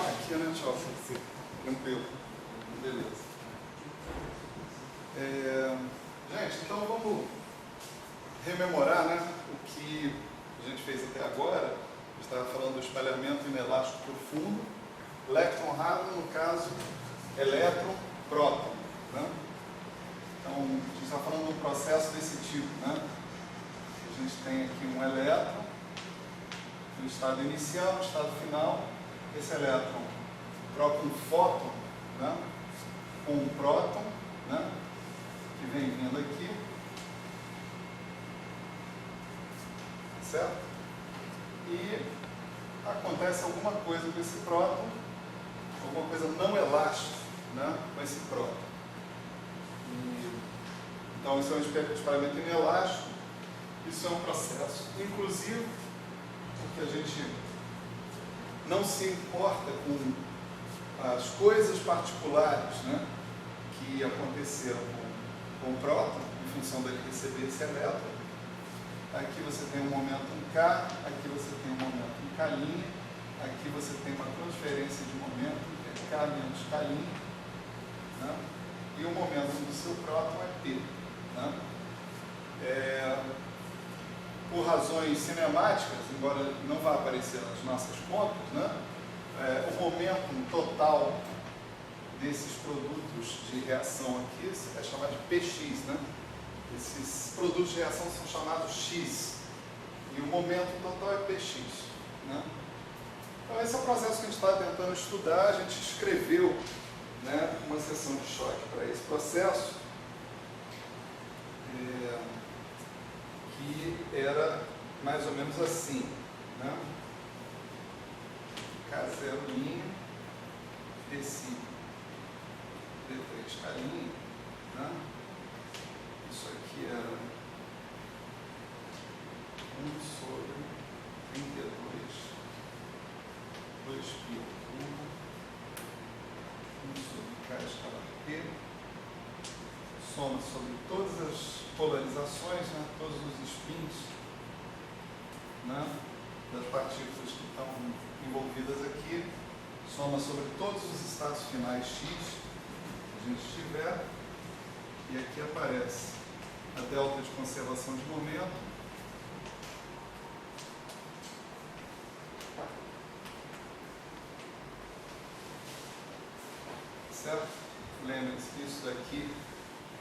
aqui, né? Tchau. Tranquilo. Beleza. Gente, então vamos rememorar, né, o que a gente fez até agora. A gente estava falando do espalhamento inelástico profundo, elétron raro, no caso, elétron, próton. Né? Então, a gente está falando de um processo desse tipo. Né? A gente tem aqui um elétron, no estado inicial, no estado final. Esse elétron troca um fóton, né, com um próton, né, que vem vindo aqui, certo? E acontece alguma coisa com esse próton, alguma coisa não elástica, né, com esse próton. Então, isso é um espalhamento inelástico, isso é um processo inclusivo, porque a gente não se importa com as coisas particulares, né, que aconteceram com o próton, em função dele receber esse elétron. Aqui você tem um momento em K, aqui você tem um momento em K', aqui você tem uma transferência de momento, que é K menos K', né, e o momento do seu próton é P. Né. Por razões cinemáticas, embora não vá aparecer nas nossas contas, né, o momento total desses produtos de reação aqui é chamado de PX. Né? Esses produtos de reação são chamados X, e o momento total é PX. Né? Então, esse é o processo que a gente está tentando estudar. A gente escreveu, né, uma seção de choque para esse processo, que era mais ou menos assim, né? K0', desse D3', né? Isso aqui era 1 sobre 32, 2π ao cubo, 1 sobre K escalar P, soma sobre todas as polarizações, né, todos os spins, né, das partículas que estão envolvidas aqui, soma sobre todos os estados finais X que a gente tiver, e aqui aparece a delta de conservação de momento, certo? Lembre-se que isso daqui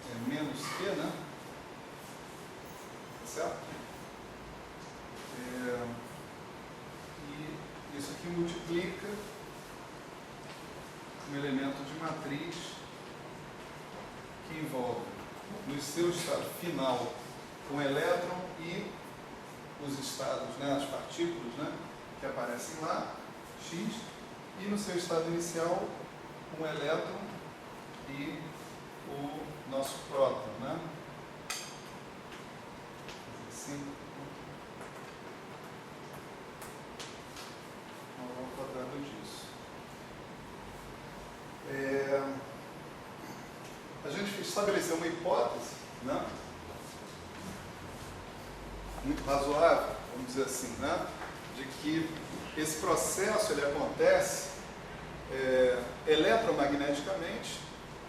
é menos Q, né? Certo? E isso aqui multiplica um elemento de matriz que envolve no seu estado final um elétron e os estados, né, as partículas, né, que aparecem lá, X, e no seu estado inicial um elétron e o nosso próton, né? Assim, ao quadrado disso. A gente estabeleceu uma hipótese, né, muito razoável, vamos dizer assim, né, de que esse processo ele acontece eletromagneticamente,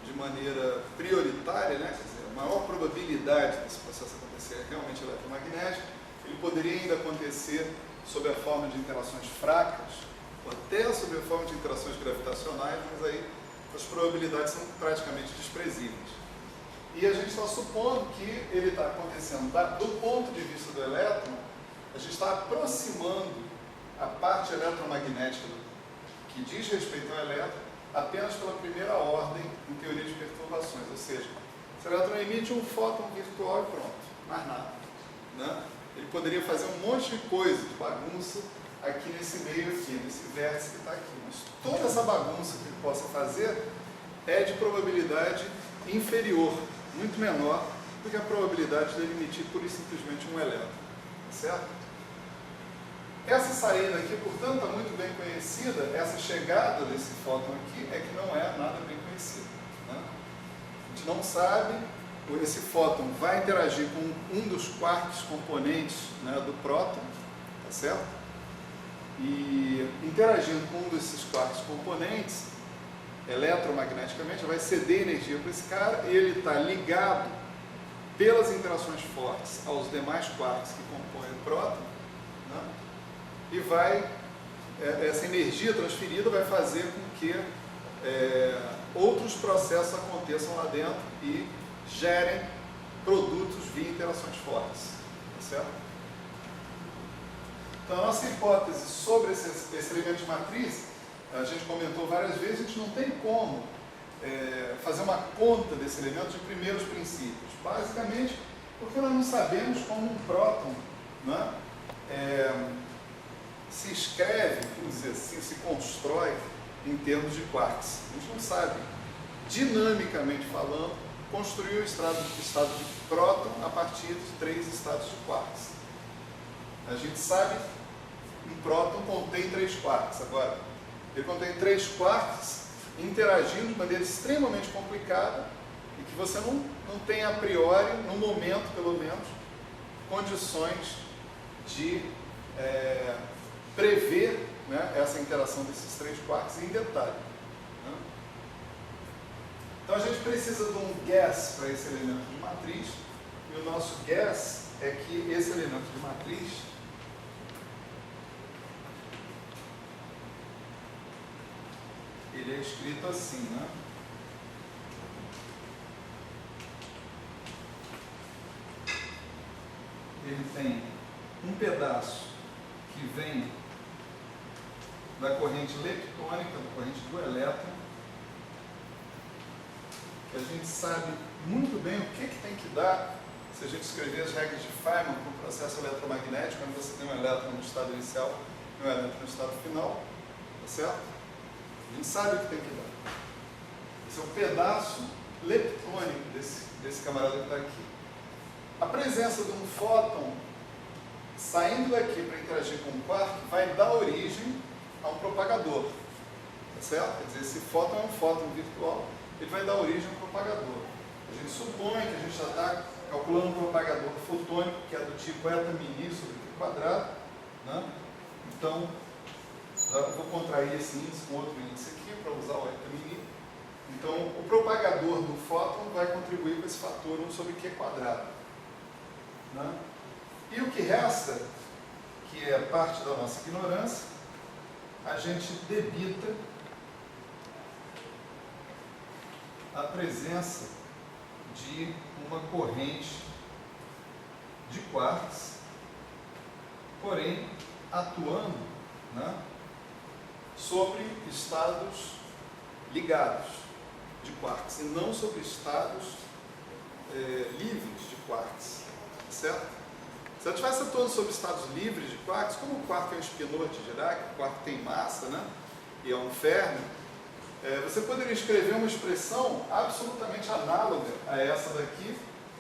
de maneira prioritária, né, quer dizer, a maior probabilidade desse processo acontecer é realmente eletromagnética. Ele poderia ainda acontecer sob a forma de interações fracas, ou até sob a forma de interações gravitacionais, mas aí as probabilidades são praticamente desprezíveis. E a gente está supondo que ele está acontecendo do ponto de vista do elétron, a gente está aproximando a parte eletromagnética que diz respeito ao elétron apenas pela primeira ordem em teoria de perturbações, ou seja, esse elétron emite um fóton virtual e pronto, mais nada. Né? Ele poderia fazer um monte de coisa, de bagunça, aqui nesse meio aqui, nesse vértice que está aqui, mas toda essa bagunça que ele possa fazer é de probabilidade inferior, muito menor do que a probabilidade dele emitir pura e simplesmente um elétron, certo? Essa saída aqui, portanto, está muito bem conhecida. Essa chegada desse fóton aqui é que não é nada bem conhecida. Né? A gente não sabe, esse fóton vai interagir com um dos quarks componentes, né, do próton, tá certo? e interagindo com um desses quarks componentes, eletromagneticamente, vai ceder energia para esse cara, e ele está ligado pelas interações fortes aos demais quarks que compõem o próton, né? E essa energia transferida vai fazer com que outros processos aconteçam lá dentro e gerem produtos via interações fortes, tá certo? Então, a nossa hipótese sobre esse elemento de matriz, a gente comentou várias vezes, a gente não tem como fazer uma conta desse elemento de primeiros princípios, basicamente porque nós não sabemos como um próton, né, se escreve, vamos dizer assim, se constrói em termos de quarks. A gente não sabe, dinamicamente falando, construir o estado de próton a partir de 3 estados de quarks. A gente sabe que um próton contém 3 quarks. Agora, ele contém 3 quarks interagindo de maneira extremamente complicada e que você não tem a priori, no momento pelo menos, condições de prever, né, essa interação desses 3 quarks em detalhe, né? Então a gente precisa de um guess para esse elemento de matriz, e o nosso guess é que esse elemento de matriz ele é escrito assim, né? Ele tem um pedaço que vem da corrente leptônica, da corrente do elétron, que a gente sabe muito bem o que tem que dar se a gente escrever as regras de Feynman para o processo eletromagnético, quando você tem um elétron no estado inicial e um elétron no estado final, tá certo? A gente sabe o que tem que dar. Esse é um pedaço leptônico desse camarada que está aqui. A presença de um fóton saindo daqui para interagir com um quark vai dar origem a um propagador, tá certo? Quer dizer, esse fóton é um fóton virtual, ele vai dar origem a um propagador. A gente supõe que a gente já está calculando um propagador fotônico que é do tipo eta mini sobre t quadrado, né? Então, eu vou contrair esse índice com outro índice aqui para usar o eta mini. Então, o propagador do fóton vai contribuir com esse fator 1 sobre q quadrado, né? E o que resta, que é parte da nossa ignorância, a gente debita a presença de uma corrente de quarks, porém atuando, né, sobre estados ligados de quarks e não sobre estados livres de quarks, certo? Se eu estivesse atuando sobre estados livres de quarks, como o quark é um spinor de Dirac, o quark tem massa, né, e é um Fermi, você poderia escrever uma expressão absolutamente análoga a essa daqui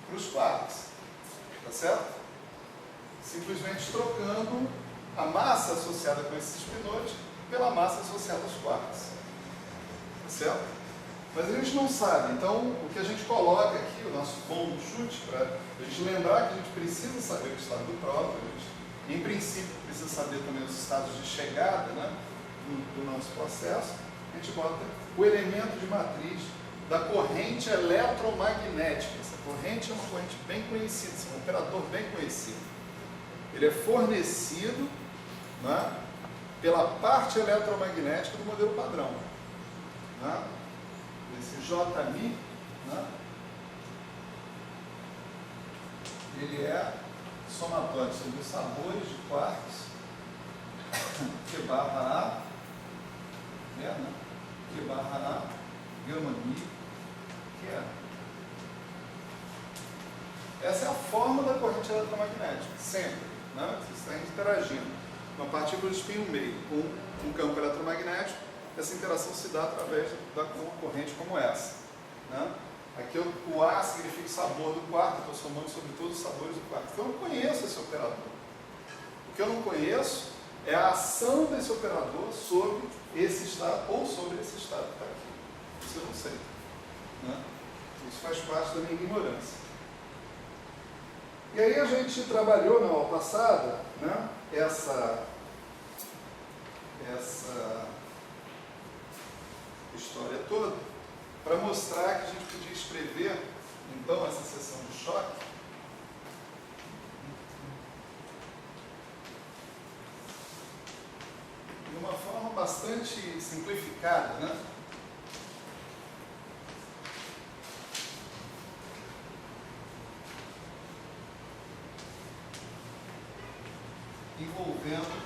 para os quarks, tá certo? Simplesmente trocando a massa associada com esses spinores pela massa associada aos quarks, tá certo? Mas a gente não sabe, então o que a gente coloca aqui, o nosso bom chute, para a gente lembrar que a gente precisa saber o estado do próton, a gente, em princípio, precisa saber também os estados de chegada, né, do nosso processo. A gente bota o elemento de matriz da corrente eletromagnética. Essa corrente é uma corrente bem conhecida, é um operador bem conhecido. Ele é fornecido, né, pela parte eletromagnética do modelo padrão, né? Esse JMI, né, ele é somatório sobre os sabores de quarks Q barra A, né? Q barra A, gama mi, que é. Essa é a forma da corrente eletromagnética, sempre, né? Você está interagindo uma partícula de spin meio com um campo eletromagnético. Essa interação se dá através de uma corrente como essa, né? Aqui o A significa o sabor do quark, estou somando sobre todos os sabores do quark. Então eu não conheço esse operador. O que eu não conheço é a ação desse operador sobre esse estado ou sobre esse estado que está aqui. Isso eu não sei, né? Isso faz parte da minha ignorância. E aí a gente trabalhou na aula passada, né, essa história toda para mostrar que a gente podia escrever, então, essa seção de choque de uma forma bastante simplificada, né? Envolvendo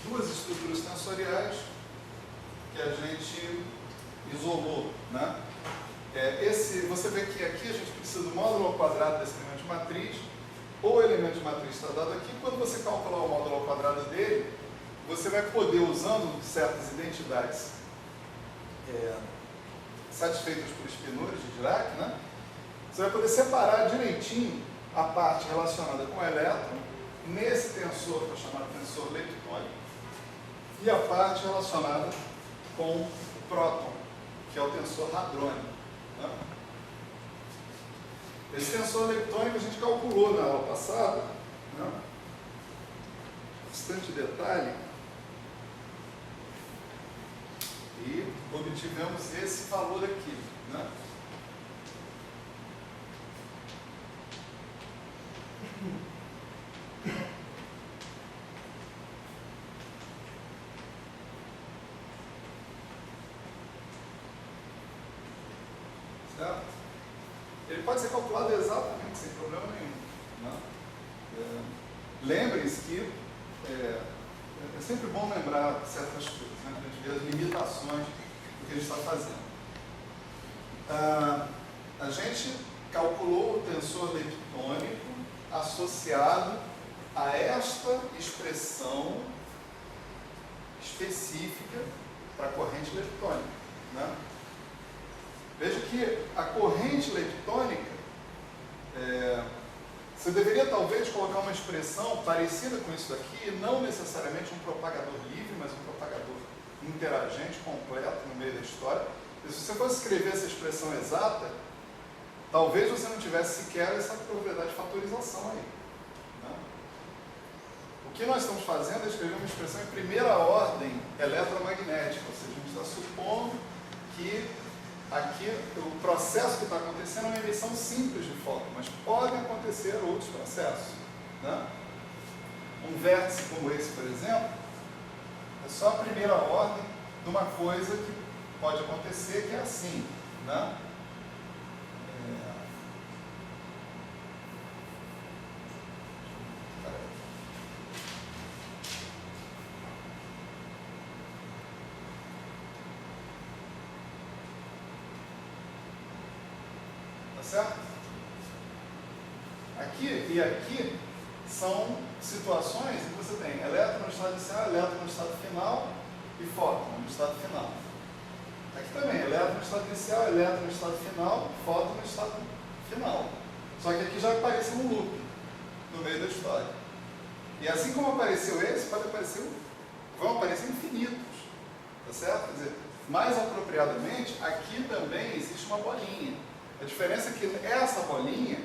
duas estruturas tensoriais que a gente isolou, né? Você vê que aqui a gente precisa do módulo ao quadrado desse elemento de matriz. O elemento de matriz está dado aqui. Quando você calcular o módulo ao quadrado dele, você vai poder, usando certas identidades satisfeitas por espinores de Dirac, né? Você vai poder separar direitinho a parte relacionada com o elétron nesse tensor, que é chamado tensor leptônico, e a parte relacionada com o próton, que é o tensor hadrônico, né? Esse tensor leptônico a gente calculou na aula passada, né? Bastante detalhe, e obtivemos esse valor aqui, né? Certo? Ele pode ser calculado exatamente, sem problema nenhum, né? Lembrem-se que é sempre bom lembrar certas coisas, né? A gente vê as limitações do que a gente está fazendo. A gente calculou o tensor leptônico associado a esta expressão específica para a corrente leptônica, né? Veja que a corrente leptônica, você deveria talvez colocar uma expressão parecida com isso daqui, não necessariamente um propagador livre, mas um propagador interagente, completo no meio da história. E se você fosse escrever essa expressão exata, talvez você não tivesse sequer essa propriedade de fatorização aí, né? O que nós estamos fazendo é escrever uma expressão em primeira ordem eletromagnética, ou seja, a gente está supondo que aqui o processo que está acontecendo é uma emissão simples de fóton, mas podem acontecer outros processos, né? Um vértice como esse, por exemplo, é só a primeira ordem de uma coisa que pode acontecer, que é assim, né? Certo? Aqui e aqui são situações em que você tem elétron no estado inicial, elétron no estado final e fóton no estado final. Aqui também, elétron no estado inicial, elétron no estado final, fóton no estado final. Só que aqui já apareceu um loop no meio da história. E assim como apareceu esse, vão aparecer infinitos. Tá certo? Quer dizer, mais apropriadamente, aqui também existe uma bolinha. A diferença é que essa bolinha,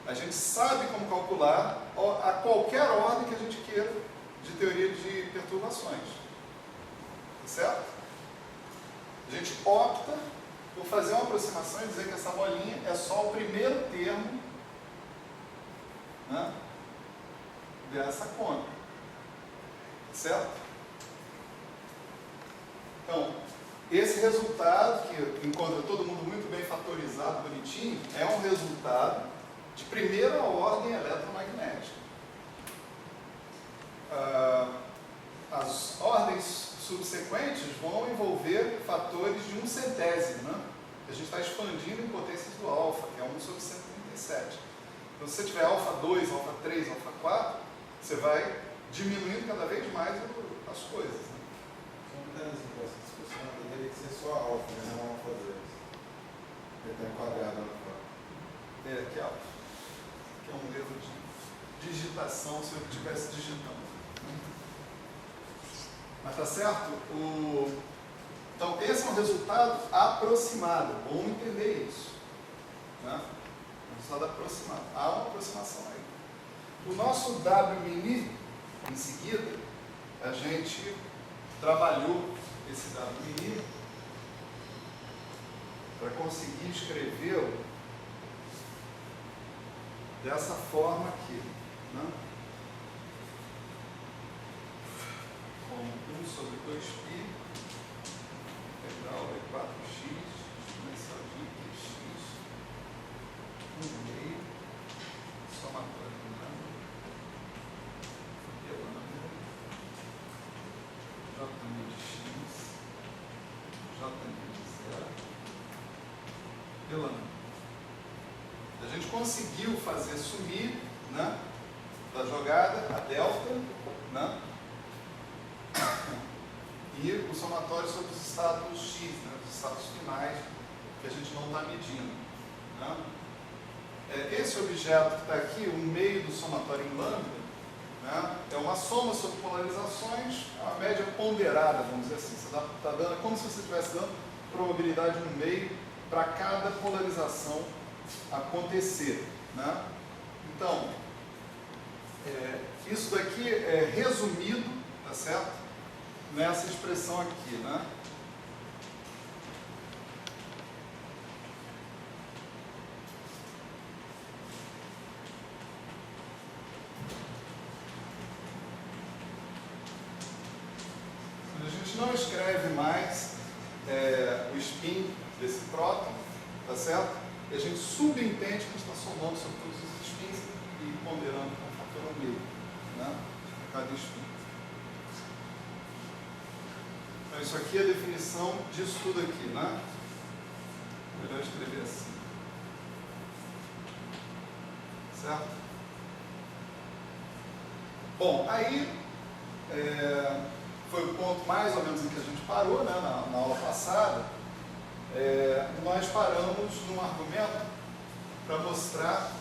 a gente sabe como calcular a qualquer ordem que a gente queira de teoria de perturbações. Certo? A gente opta por fazer uma aproximação e dizer que essa bolinha é só o primeiro termo, né, dessa conta. Certo? Então, esse resultado, que encontra todo mundo muito bem fatorizado, bonitinho, é um resultado de primeira ordem eletromagnética. As ordens subsequentes vão envolver fatores de 1/100, né? A gente está expandindo em potências do alfa, que é 1/137. Então, se você tiver alfa 2, alfa 3, alfa 4, você vai diminuindo cada vez mais as coisas, né? Teria que ser só alfa, né? Não alfa 2. Ele está enquadrado lá fora. Aqui é alfa. Aqui é um erro de digitação, se eu estivesse digitando. Mas tá certo? Então, esse é um resultado aproximado. Bom entender isso, né? Um resultado aproximado. Há uma aproximação aí. O nosso W mini, em seguida, a gente trabalhou esse WI para conseguir escrevê-lo dessa forma aqui, né? Com 1 sobre 2π integral de 4x exponencial de x 1/2 somatório de lambda pela lambda j de x j de 0 pela lambda. A gente conseguiu fazer sumir, né, da jogada a delta, né, e o somatório sobre os estados x, né, os estados finais que a gente não está medindo, né. Esse objeto que está aqui, o meio do somatório em lambda, né, é uma soma sobre polarizações, a média ponderada, vamos dizer assim. Você está dando, é como se você estivesse dando probabilidade no meio para cada polarização acontecer, né? Então, isso daqui é resumido, tá certo? Nessa expressão aqui, né? A gente não escreve mais o spin desse próton, tá certo? E a gente subentende que está somando sobre todos os spins e ponderando com o fator ao meio, né? Cada spin. Então, isso aqui é a definição disso tudo aqui, né? Melhor escrever assim. Certo? Bom, aí foi o ponto mais ou menos em que a gente parou, né, na aula passada. Nós paramos num argumento para mostrar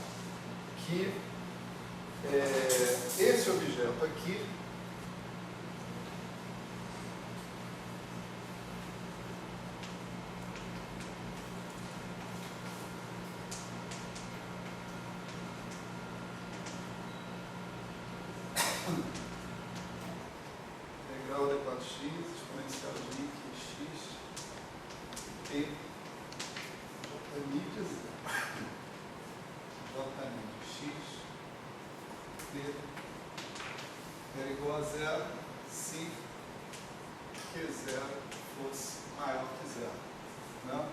que esse objeto aqui integral de 4x exponencial de x e J x d era igual a 0 se Q0 fosse maior que 0. Né?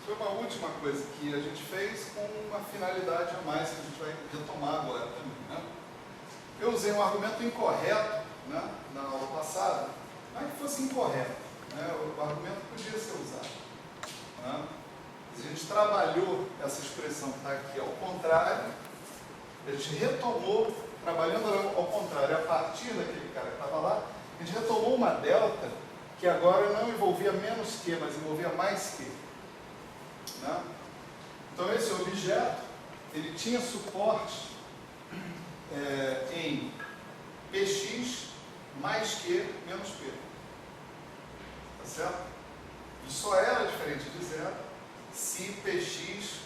Foi uma última coisa que a gente fez com uma finalidade a mais que a gente vai retomar agora também. Né? Eu usei um argumento incorreto, né, na aula passada, não é que fosse incorreto, né? O argumento podia ser usado. Né? A gente trabalhou essa expressão que está aqui ao contrário, a gente retomou, trabalhando ao contrário, a partir daquele cara que estava lá, a gente retomou uma delta que agora não envolvia menos Q, mas envolvia mais Q. Né? Então esse objeto, ele tinha suporte em Px mais Q menos P. Tá certo? E só era diferente de 0 se Px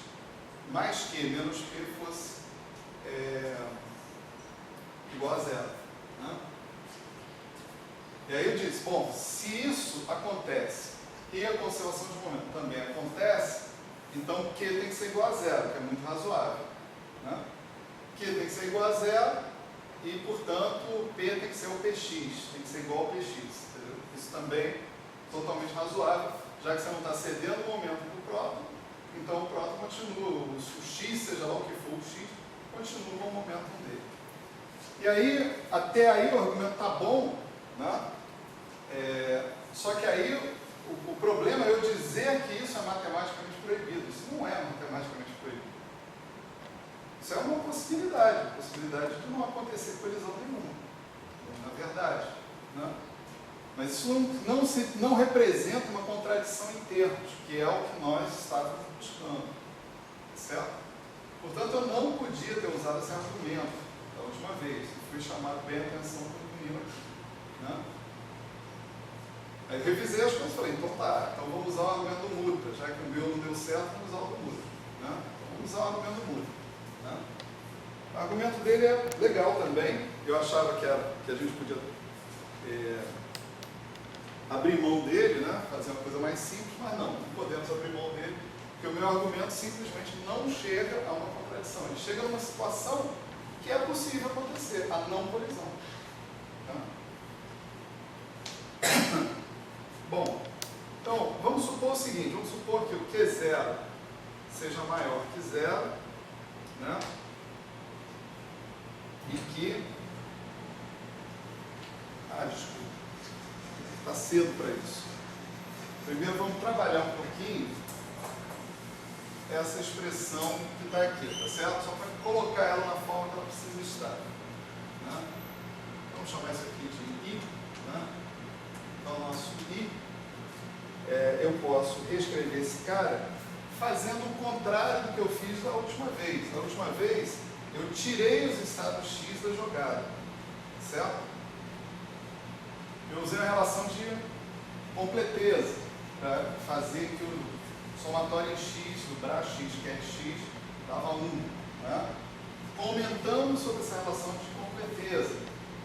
mais Q menos P fosse igual a 0. Né? E aí eu disse, bom, se isso acontece e a conservação de momento também acontece, então Q tem que ser igual a 0, que é muito razoável. Né? Q tem que ser igual a 0 e, portanto, P tem que ser o Px, tem que ser igual ao Px. Entendeu? Isso também é totalmente razoável, já que você não está cedendo o momento para o próton, então o próton continua, o x, seja lá o que for o x, continua com o momento dele. E aí, até aí o argumento está bom, né? Só que aí o problema é eu dizer que isso é matematicamente proibido. Isso não é matematicamente proibido. Isso é uma possibilidade, de não acontecer colisão nenhuma, na verdade. Né? Mas isso não representa uma contradição em termos, que é o que nós estávamos buscando. Certo? Portanto, eu não podia ter usado esse argumento da última vez. Fui chamado bem a atenção pelo menino aqui. Né? Aí revisei as coisas e falei, então tá, então vamos usar o argumento do Murta, já que o meu não deu certo, vamos usar o do Murta. Né? Então vamos usar o argumento do Murta. Né? O argumento dele é legal também, eu achava que a gente podia abrir mão dele, né? Fazer uma coisa mais simples, mas não podemos abrir mão dele, porque o meu argumento simplesmente não chega a uma contradição. Ele chega numa situação que é possível acontecer, a não colisão. Tá? Bom, então vamos supor o seguinte, vamos supor que o Q0 seja maior que zero, né? E que... desculpa, está cedo para isso. Primeiro vamos trabalhar um pouquinho essa expressão que está aqui, tá certo? Só para colocar ela na forma que ela precisa estar. Né? Vamos chamar isso aqui de I. Né? Então, nosso I, eu posso escrever esse cara fazendo o contrário do que eu fiz da última vez. Da última vez, eu tirei os estados X da jogada, certo? Eu usei a relação de completeza para fazer que o somatório em X, do Bra X, que é X, dava 1. Né? Comentamos sobre essa relação de completeza,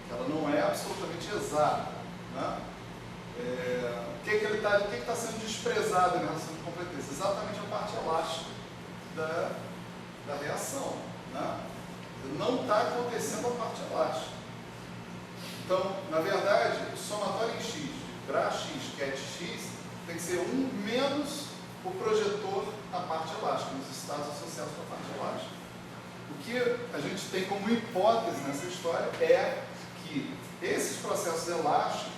que ela não é absolutamente exata. Né? O que está sendo desprezado na relação de completeza? Exatamente a parte elástica da reação. Né? Não está acontecendo a parte elástica. Então, na verdade, o somatório em X, de Bra X, que é de X, tem que ser 1 menos o projetor na parte elástica, nos estados associados com a parte elástica. O que a gente tem como hipótese nessa história é que esses processos elásticos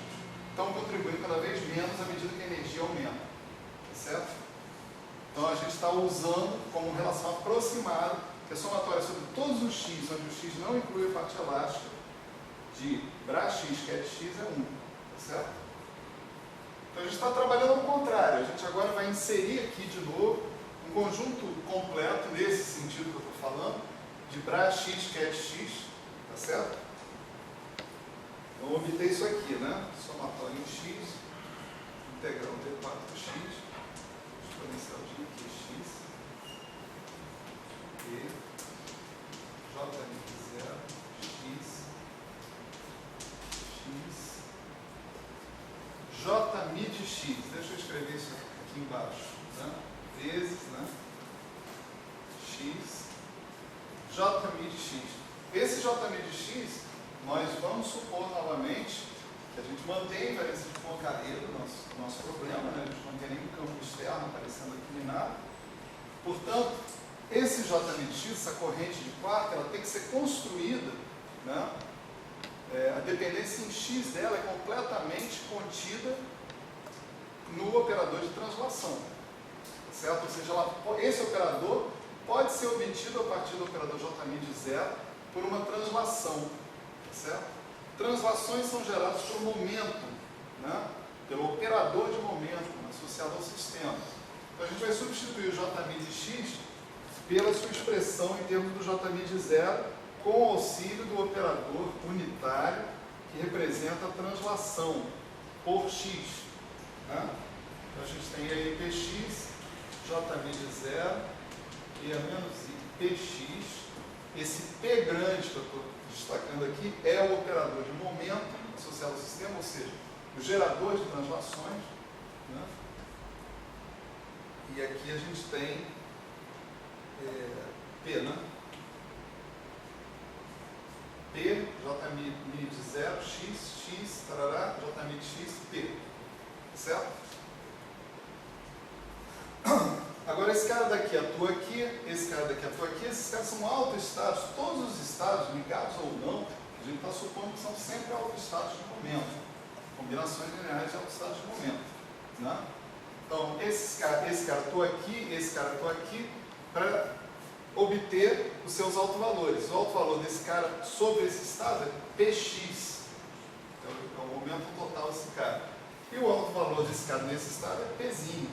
estão contribuindo cada vez menos à medida que a energia aumenta. Tá certo? Então a gente está usando como relação aproximada, que é somatória sobre todos os X, onde o X não inclui a parte elástica, de Bra X, que é de X, é 1. Tá certo? Então a gente está trabalhando ao contrário. A gente agora vai inserir aqui de novo um conjunto completo, nesse sentido que eu estou falando, de Bra X, que é de X. Tá certo? Vamos obter isso aqui, né? Somatório em X, integral de 4x, exponencial de QX, e J de 0, X, J mi de X, deixa eu escrever isso aqui embaixo, né? Vezes, né? X, J mi de X. Esse J mi de X, nós vamos supor novamente que a gente mantém a variância de Poincaré do nosso problema, né? A gente não tem nenhum campo externo aparecendo aqui nem nada. Portanto, esse J mi de X, essa corrente de quark, ela tem que ser construída, né? A dependência em X dela é completamente contida no operador de translação, certo? Ou seja, esse operador pode ser obtido a partir do operador J mi de 0 por uma translação, certo? Translações são geradas por momento, né? Pelo operador de momento associado ao sistema. Então a gente vai substituir o J mi de X pela sua expressão em termos do J mi de 0 com o auxílio do operador unitário que representa a translação por x. Né? Então a gente tem aí px, j mi de 0 e a menos i px. Esse p grande que eu estou destacando aqui é o operador de momento associado ao sistema, ou seja, o gerador de translações. Né? E aqui a gente tem p, né? P, J mi de 0, x, tarará, J mi de x, P. Certo? Agora esse cara daqui atua aqui, esse cara daqui atua aqui, esses caras são autoestados, todos os estados, ligados ou não, a gente está supondo que são sempre autoestados de momento, combinações lineares de autoestados de momento. Né? Então esse cara atua aqui, esse cara atua aqui, para obter os seus autovalores. O autovalor desse cara sobre esse estado é px, é o momento total desse cara. E o autovalor desse cara nesse estado é pzinho.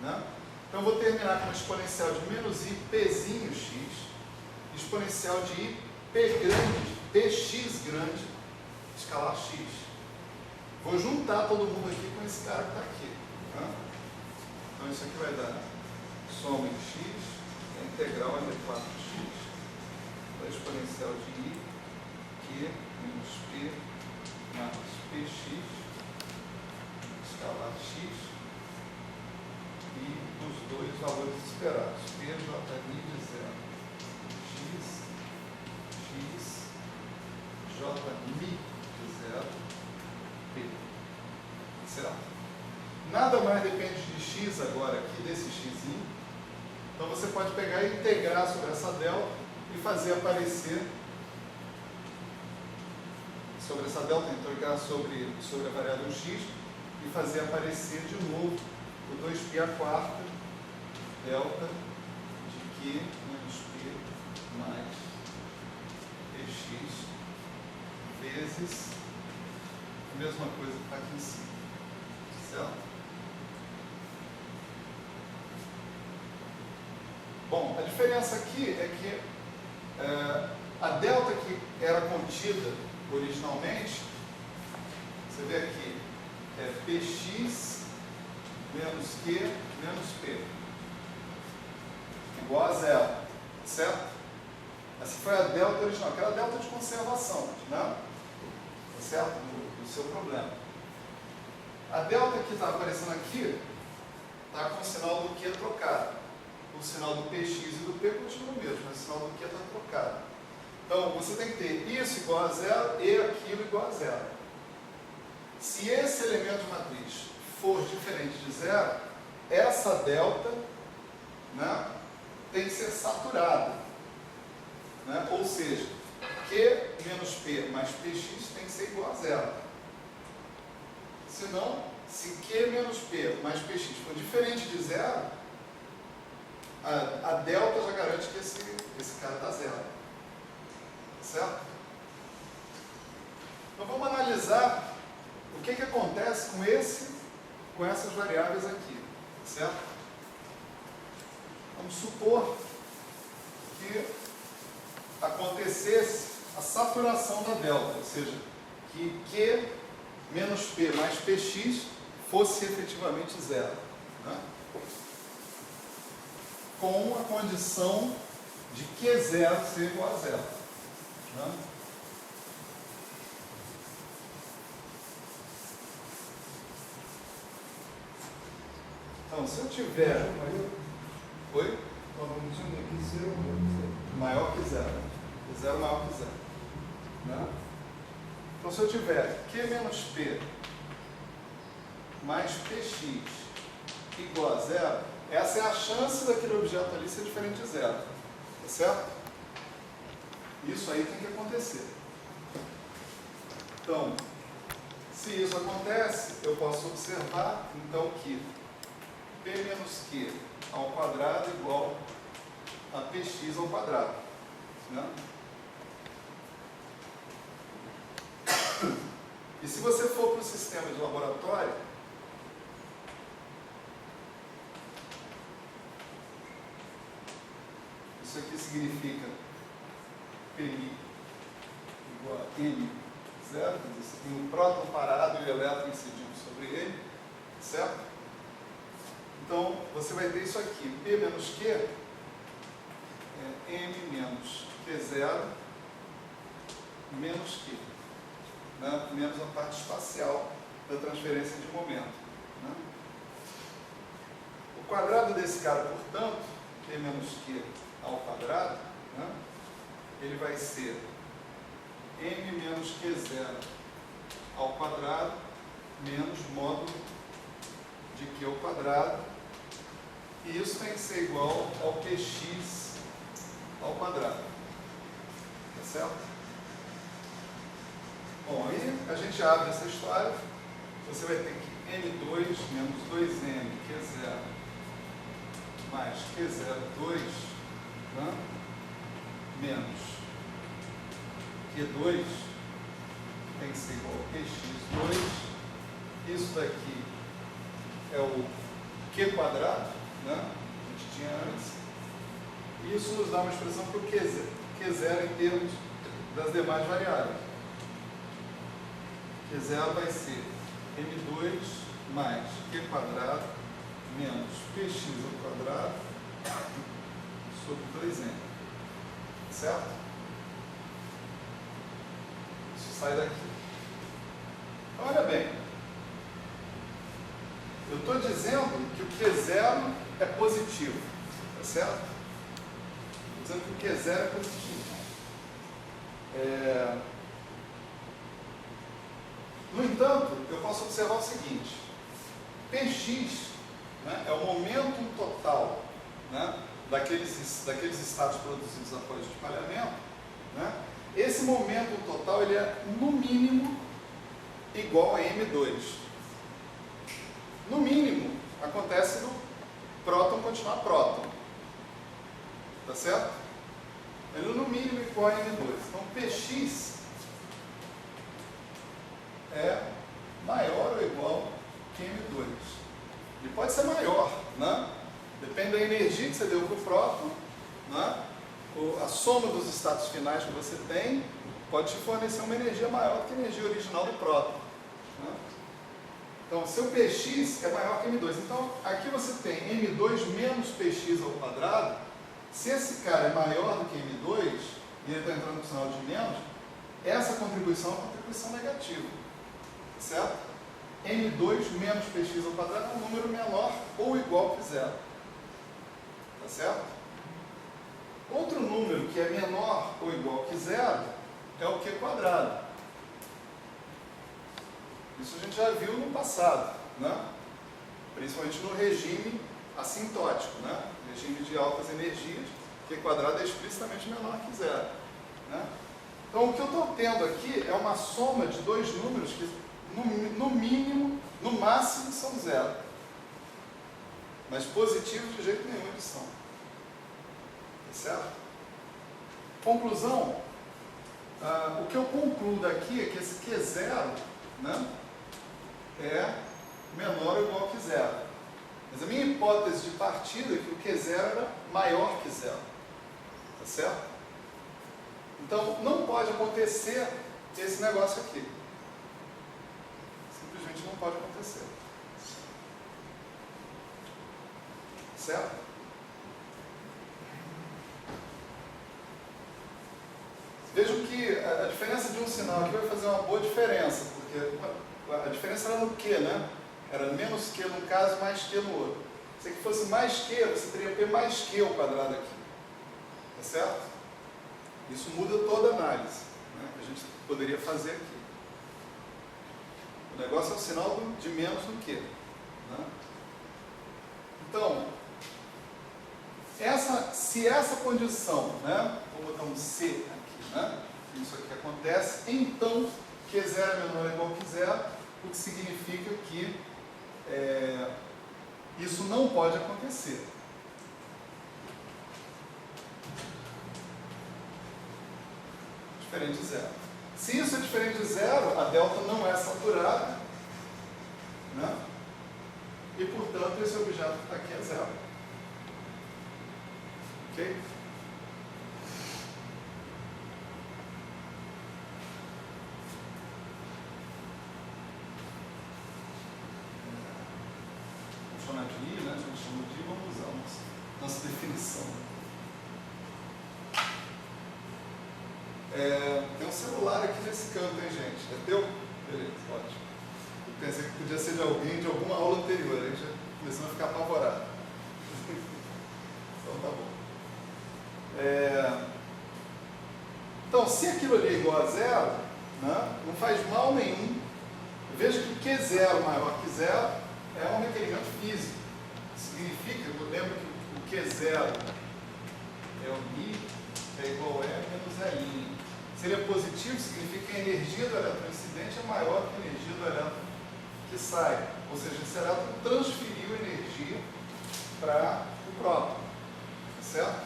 Né? Então eu vou terminar com uma exponencial de menos i pzinho x, exponencial de i p grande, px grande, escalar x. Vou juntar todo mundo aqui com esse cara que está aqui. Né? Então isso aqui vai dar soma em x, a integral é de 4x, a exponencial de i, q menos p mais px escalar x e os dois valores esperados, pj de 0, x, jmi de 0, p. Certo? Nada mais depende de x agora aqui, desse x. Então você pode pegar e integrar sobre essa delta e fazer aparecer sobre essa delta, integrar sobre a variável x e fazer aparecer de novo o 2π à quarta delta de q menos p mais px vezes a mesma coisa que está aqui em cima. Certo? Bom, a diferença aqui é que a delta que era contida originalmente, você vê aqui, é px menos q menos p, igual a 0, certo? Essa foi a delta original, que era a delta de conservação, né? Certo? Do seu problema. A delta que está aparecendo aqui está com o sinal do q trocado. O sinal do px e do p continua o mesmo, mas o sinal do q está trocado. Então, você tem que ter isso igual a 0 e aquilo igual a 0. Se esse elemento de matriz for diferente de 0, essa delta, né, tem que ser saturada. Né? Ou seja, q menos p mais px tem que ser igual a 0. Senão, se q menos p mais px for diferente de 0, a delta já garante que esse cara dá 0. Certo? Então vamos analisar o que acontece com essas variáveis aqui. Certo? Vamos supor que acontecesse a saturação da delta, ou seja, que q menos p mais px fosse efetivamente 0. Né? Com a condição de Q0 ser igual a 0. Né? Então, se eu tiver... Oi? Maior que 0. Q0 maior que 0. Né? Então, se eu tiver Q menos P mais PX igual a 0, essa é a chance daquele objeto ali ser diferente de 0. Tá certo? Isso aí tem que acontecer. Então, se isso acontece, eu posso observar, então, que P menos Q ao quadrado igual a PX ao quadrado. Né? E se você for para o sistema de laboratório, isso aqui significa PI igual a M0, você tem um próton parado e o elétron incidindo sobre ele, certo? Então, você vai ter isso aqui, P menos Q é M menos Q0 menos Q, né? Menos a parte espacial da transferência de momento. Né? O quadrado desse cara, portanto, P menos Q ao quadrado, né? Ele vai ser M menos Q0 ao quadrado menos módulo de Q ao quadrado, e isso tem que ser igual ao PX ao quadrado. Tá certo? Bom, aí a gente abre essa história, você vai ter que M2 menos 2M Q0 mais Q02, né? Menos Q2 tem que ser igual a PX2. Isso daqui é o Q quadrado, né? A gente tinha antes. Isso nos dá uma expressão para o Q0 em termos das demais variáveis. Q0 vai ser M2 mais Q quadrado menos PX ao quadrado sobre 2M. Certo? Isso sai daqui. Então, olha bem, eu estou dizendo que o Q0 é positivo, tá certo? Estou dizendo que o Q0 é positivo. No entanto, eu posso observar o seguinte: Px, né, é o momento total, né, daqueles estados produzidos após o espalhamento, né? Esse momento total ele é, no mínimo, igual a M2. No mínimo, acontece no próton continuar próton. Tá certo? Ele é, no mínimo, igual a M2. Então, Px é maior ou igual que M2. Ele pode ser maior, né? Depende da energia que você deu para o próton, né? A soma dos estados finais que você tem pode te fornecer uma energia maior do que a energia original do próton, né? Então, seu Px é maior que M2. Então, aqui você tem M2 menos Px ao quadrado. Se esse cara é maior do que M2, e ele está entrando com sinal de menos, essa contribuição é uma contribuição negativa. Certo? M2 menos Px ao quadrado é um número menor ou igual que zero. Tá certo? Outro número que é menor ou igual que zero é o Q quadrado. Isso a gente já viu no passado, né? Principalmente no regime assintótico, né? Regime de altas energias, Q quadrado é explicitamente menor que zero, né? Então, o que eu estou tendo aqui é uma soma de dois números que, no mínimo, no máximo, são zero. Mas positivos de jeito nenhum eles são. Tá certo? Conclusão, o que eu concluo daqui é que esse Q0, né, é menor ou igual que zero. Mas a minha hipótese de partida é que o Q0 era maior que zero. Tá certo? Então, não pode acontecer esse negócio aqui. Simplesmente não pode acontecer. Certo? Vejam que a diferença de um sinal aqui vai fazer uma boa diferença, porque a diferença era no Q, né? Era menos Q num caso, mais Q no outro. Se aqui fosse mais Q, você teria P mais Q ao quadrado aqui. Tá certo? Isso muda toda a análise, né, que a gente poderia fazer aqui. O negócio é o sinal de menos no Q. Né? Então, se essa condição, né, vou botar um C aqui, né, isso aqui acontece, então Q0 é menor ou igual que zero, o que significa que isso não pode acontecer. Diferente de zero. Se isso é diferente de zero, a delta não é saturada, né? E, portanto, esse objeto que está aqui é zero. Ok? Vamos chamar de I, né? A gente chama de I, vamos usar nossa definição. Tem um celular aqui nesse canto, hein, gente? É teu? Beleza, ótimo. Eu pensei que podia ser de alguém de alguma aula anterior, aí já começou a ficar apavorado. Então tá bom. Então, se aquilo ali é igual a zero, né, não faz mal nenhum. Veja que Q0 maior que zero é um requerimento físico. Significa, eu lembro que o Q0 é o I, é igual a E menos E'. Se ele é positivo, significa que a energia do elétron incidente é maior que a energia do elétron que sai. Ou seja, esse elétron transferiu energia para o próton. Tá certo?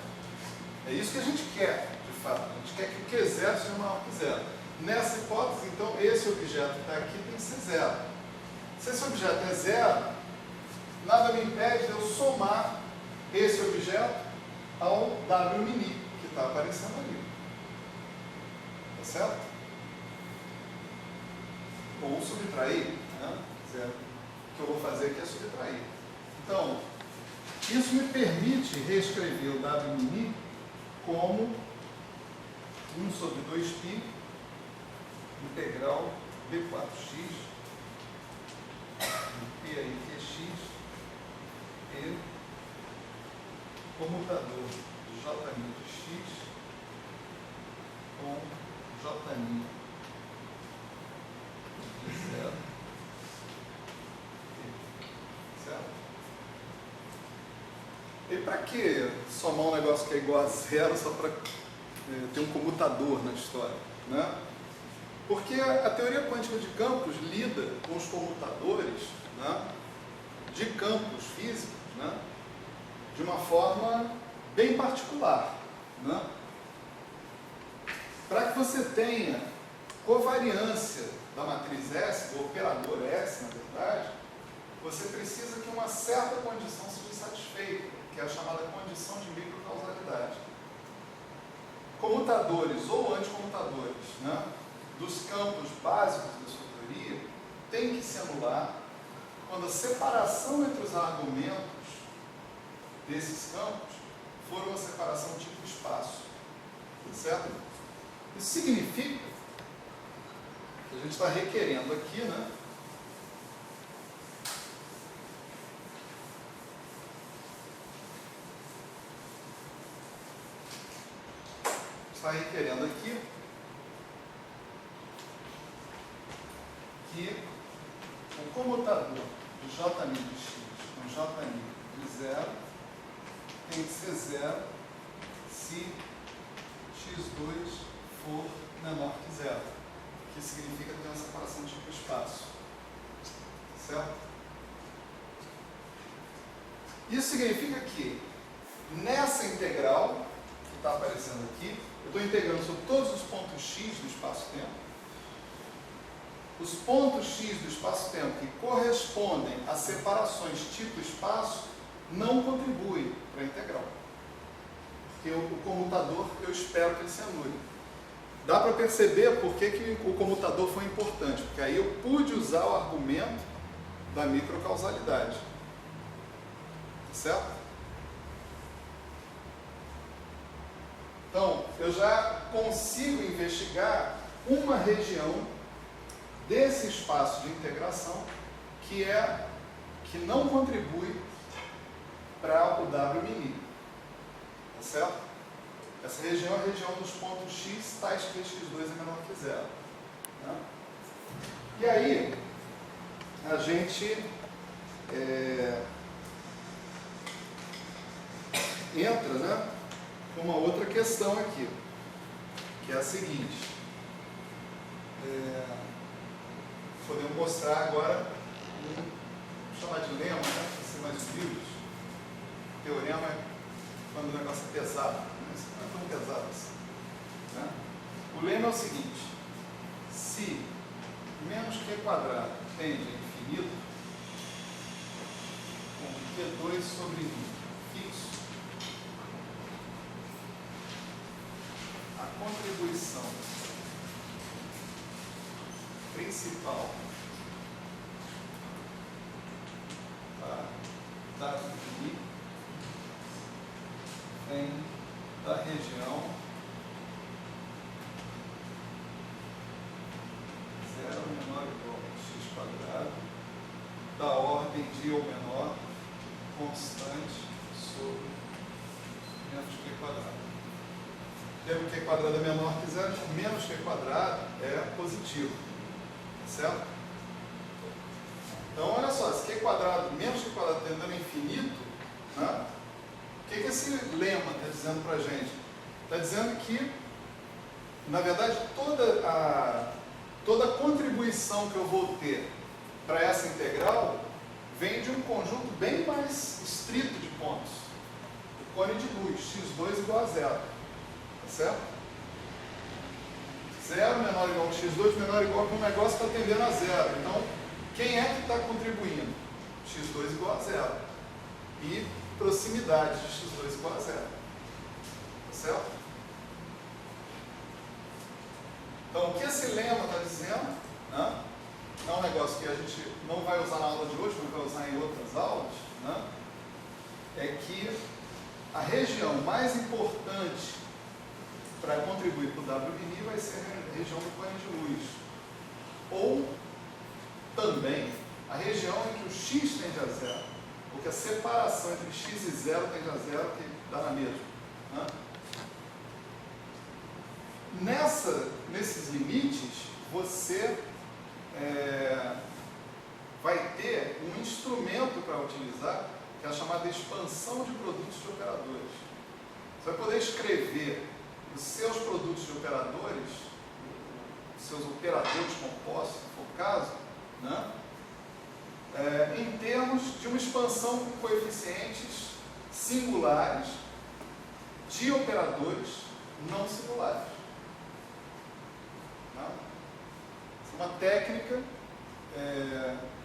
É isso que a gente quer, de fato. A gente quer que o Q0 seja maior que zero. Nessa hipótese, então, esse objeto que está aqui tem que ser zero. Se esse objeto é zero, nada me impede de eu somar esse objeto ao W mini, que está aparecendo ali. Tá certo? Ou subtrair, né? O que eu vou fazer aqui é subtrair. Então, isso me permite reescrever o W mini como 1 sobre 2π integral B4x P aí que é x e comutador de j' de x com j' de 0, certo? E para que somar um negócio que é igual a zero só para ter um comutador na história, né? Porque a teoria quântica de campos lida com os comutadores, né, de campos físicos, né, de uma forma bem particular, né? Para que você tenha covariância da matriz S, do operador S, na verdade, você precisa que uma certa condição seja satisfeita, que é a chamada condição de microcausalidade. Comutadores ou anticomutadores, né, dos campos básicos da sua teoria têm que se anular quando a separação entre os argumentos desses campos for uma separação tipo espaço, certo? Isso significa que a gente está requerendo aqui, né, que o comutador de j' de x com j' de 0 tem que ser 0 se x2 for menor que 0, que significa ter uma separação tipo espaço, certo? Isso significa que nessa integral que está aparecendo aqui, eu estou integrando sobre todos os pontos x do espaço-tempo. Os pontos x do espaço-tempo que correspondem a separações tipo espaço não contribuem para a integral. Porque o comutador, eu espero que ele se anule. Dá para perceber por que o comutador foi importante, porque aí eu pude usar o argumento da microcausalidade. Certo? Então, eu já consigo investigar uma região desse espaço de integração que não contribui para o W mini. Tá certo? Essa região é a região dos pontos x tais que x2 é menor que 0. Tá? E aí, a gente entra, né, com uma outra questão aqui, que é a seguinte. Podemos mostrar agora vamos chamar de lema, né, para ser mais humildes. Teorema é quando o negócio é pesado, né? Isso não é tão pesado assim, né? O lema é o seguinte: se menos q quadrado tende a infinito, com q2 sobre i fixo, a contribuição principal da I vem da região 0 menor ou igual a x quadrado da ordem de ou menor constante sobre menos q quadrado. Lembra que q quadrado é menor que 0, então menos q quadrado é positivo. Certo? Então, olha só, se q quadrado, menos q quadrado tendendo a infinito, né, o que esse lema está dizendo para a gente? Está dizendo que, na verdade, toda a contribuição que eu vou ter para essa integral vem de um conjunto bem mais estrito de pontos. O cone de luz, x2 igual a 0. Tá certo? 0 menor ou igual a x2 menor ou igual a um negócio que está tendendo a 0. Então, quem é que está contribuindo? x2 igual a 0. E proximidade de x2 igual a 0. Tá certo? Então, o que esse lema está dizendo, né, é um negócio que a gente não vai usar na aula de hoje, mas vai usar em outras aulas, né, é que a região mais importante para contribuir para o W mini vai ser a região do cone de luz. Ou também a região em que o x tende a zero, ou que a separação entre x e zero tende a zero, que dá na mesma. Né? Nesses limites, você vai ter um instrumento para utilizar, que é a chamada expansão de produtos de operadores. Você vai poder escrever os seus produtos de operadores, os seus operadores compostos, se for o caso, né? Em termos de uma expansão com coeficientes singulares de operadores não singulares. Né? Essa é uma técnica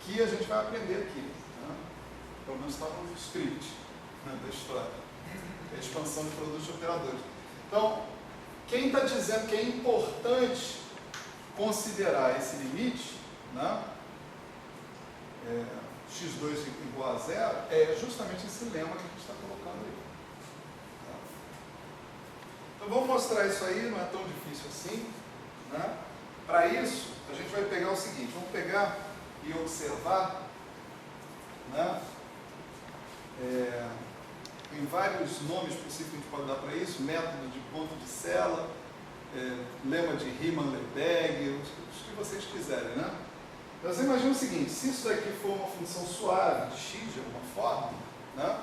que a gente vai aprender aqui. Né? Pelo menos está no script, né, da história. É a expansão de produtos de operadores. Então, quem está dizendo que é importante considerar esse limite, né, x2 igual a zero, é justamente esse lema que a gente está colocando aí. Tá? Então, vamos mostrar isso aí, não é tão difícil assim. Né? Para isso, a gente vai pegar o seguinte, vamos pegar e observar, né? Tem vários nomes possíveis que a gente pode dar para isso, método de ponto de cela, lema de Riemann-Lebesgue, os que vocês quiserem, né? Então, você imagina o seguinte, se isso daqui for uma função suave de x de alguma forma, né?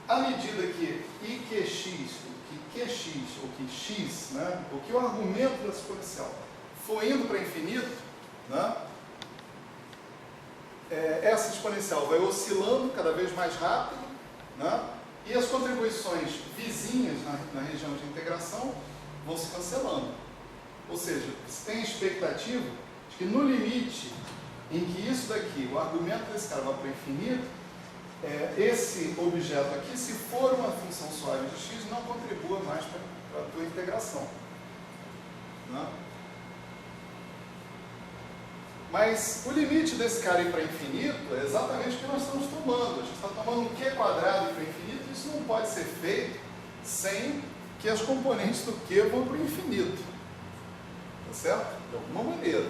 À medida que IQx, ou que QX, ou que x, né? Ou que o argumento da exponencial for indo para infinito, né? Essa exponencial vai oscilando cada vez mais rápido, né? E as contribuições vizinhas na região de integração vão se cancelando. Ou seja, você tem a expectativa de que no limite em que isso daqui, o argumento desse cara vai para o infinito, esse objeto aqui, se for uma função suave de x, não contribua mais para a tua integração. Né? Mas o limite desse cara ir para infinito é exatamente o que nós estamos tomando. A gente está tomando um q quadrado ir para infinito, isso não pode ser feito sem que as componentes do q vão para o infinito. Tá certo? De alguma maneira.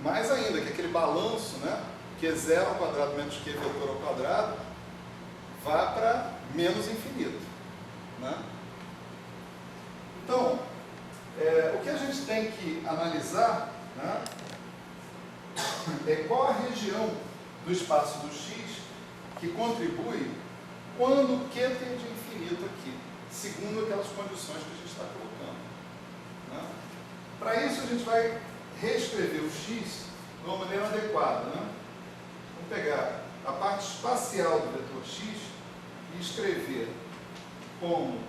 Mais ainda, que aquele balanço, né? Q0 ao quadrado menos Q vetor ao quadrado, vá para menos infinito. Né? Então, o que a gente tem que analisar, né, é qual a região do espaço do x que contribui quando o Q tende a infinito aqui, segundo aquelas condições que a gente está colocando. Né? Para isso, a gente vai reescrever o x de uma maneira adequada. Né? Vamos pegar a parte espacial do vetor x e escrever como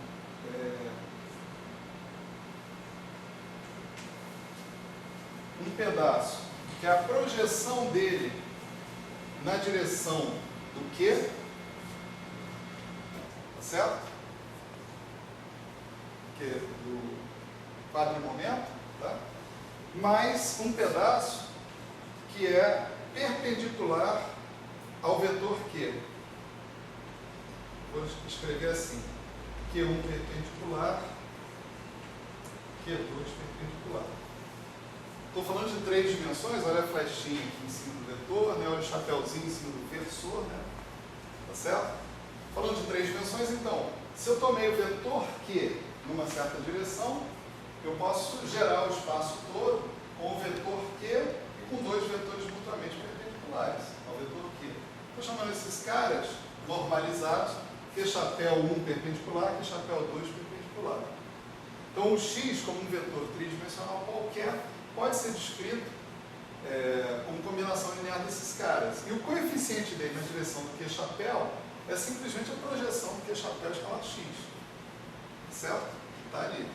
um pedaço que é a projeção dele na direção do Q, tá certo? Que é do quadrimomento, tá? Mais um pedaço que é perpendicular ao vetor Q. Vou escrever assim: Q1 perpendicular, Q2 perpendicular. Estou falando de 3 dimensões, olha a flechinha aqui em cima do vetor, né? Olha o chapéuzinho em cima do versor, né? Tá certo? Falando de 3 dimensões, então, se eu tomei o vetor Q numa certa direção, eu posso gerar o espaço todo com o vetor Q e com 2 vetores mutuamente perpendiculares ao vetor Q. Estou chamando esses caras normalizados, Q chapéu 1 perpendicular, Q chapéu 2 perpendicular. Então, o x, como um vetor tridimensional qualquer, pode ser descrito como combinação linear desses caras. E o coeficiente dele na direção do Q chapéu é simplesmente a projeção do Q chapéu escalar x. Certo? Está ali.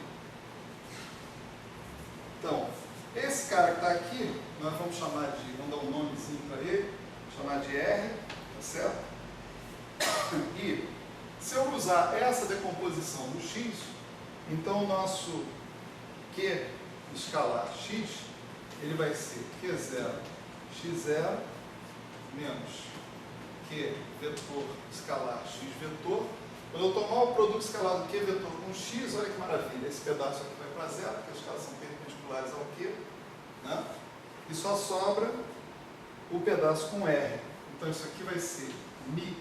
Então, esse cara que está aqui, nós vamos chamar de, vamos dar um nomezinho para ele, chamar de R, tá certo? E se eu usar essa decomposição do x, então o nosso Q escalar x, ele vai ser Q0, x0, menos Q vetor escalar x vetor. Quando eu tomar o produto escalar do Q vetor com x, olha que maravilha, esse pedaço aqui vai para zero, porque as escalas são perpendiculares ao Q, né? E só sobra o pedaço com R. Então isso aqui vai ser ni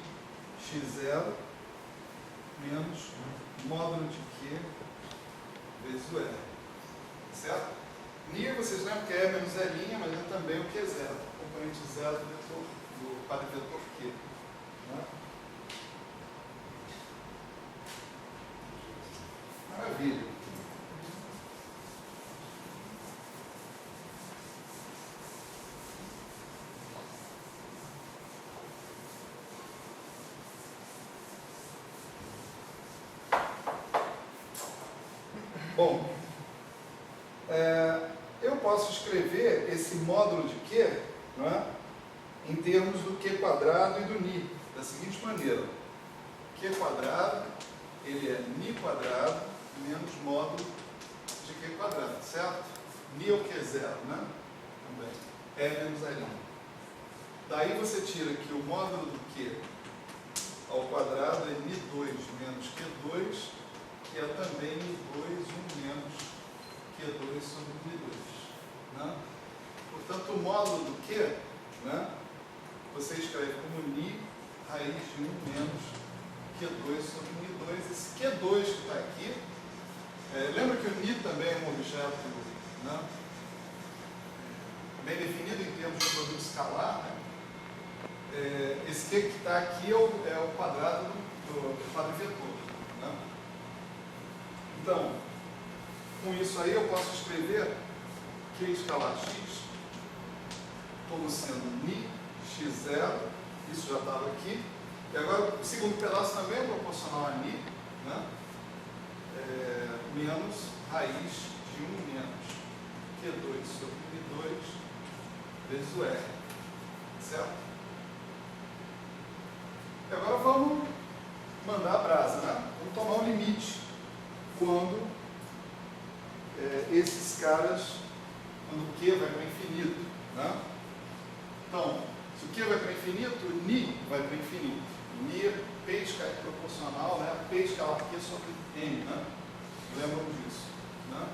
x0 menos módulo de Q vezes o R. Certo? Ni, vocês lembram que é menos L', mas é também o Q0, o componente zero do quadro vetor Q. Né? Maravilha. Bom, eu posso escrever esse módulo de Q, não é, em termos do Q quadrado e do Ni, da seguinte maneira. Q quadrado, ele é Ni quadrado menos módulo de Q quadrado, certo? Ni é o Q0, né? Também. É menos L1. Daí você tira que o módulo do Q ao quadrado é Ni2 menos Q2, que é também Ni2, 1 menos Q2 sobre Ni2. Né? Portanto, o módulo do Q, né, você escreve como Ni raiz de 1 menos Q2 sobre Ni2. Esse Q2 que está aqui, lembra que o Ni também é um objeto, né, bem definido em termos de produto escalar, né? Esse Q que está aqui é o quadrado do quadro vetor. Né? Então, com isso aí eu posso escrever Q escalar x como sendo Ni x0, isso já estava aqui, e agora o segundo pedaço também é proporcional a Ni, né? Menos raiz de 1 menos Q2 sobre Ni2 vezes o R, certo? E agora vamos mandar a brasa, né? Vamos tomar um limite quando esses caras, quando o Q vai para o infinito, né? Então, se o Q vai para o infinito, o Ni vai para o infinito. O Ni é P proporcional, né? P escalar Q sobre M, né? Lembram disso, né?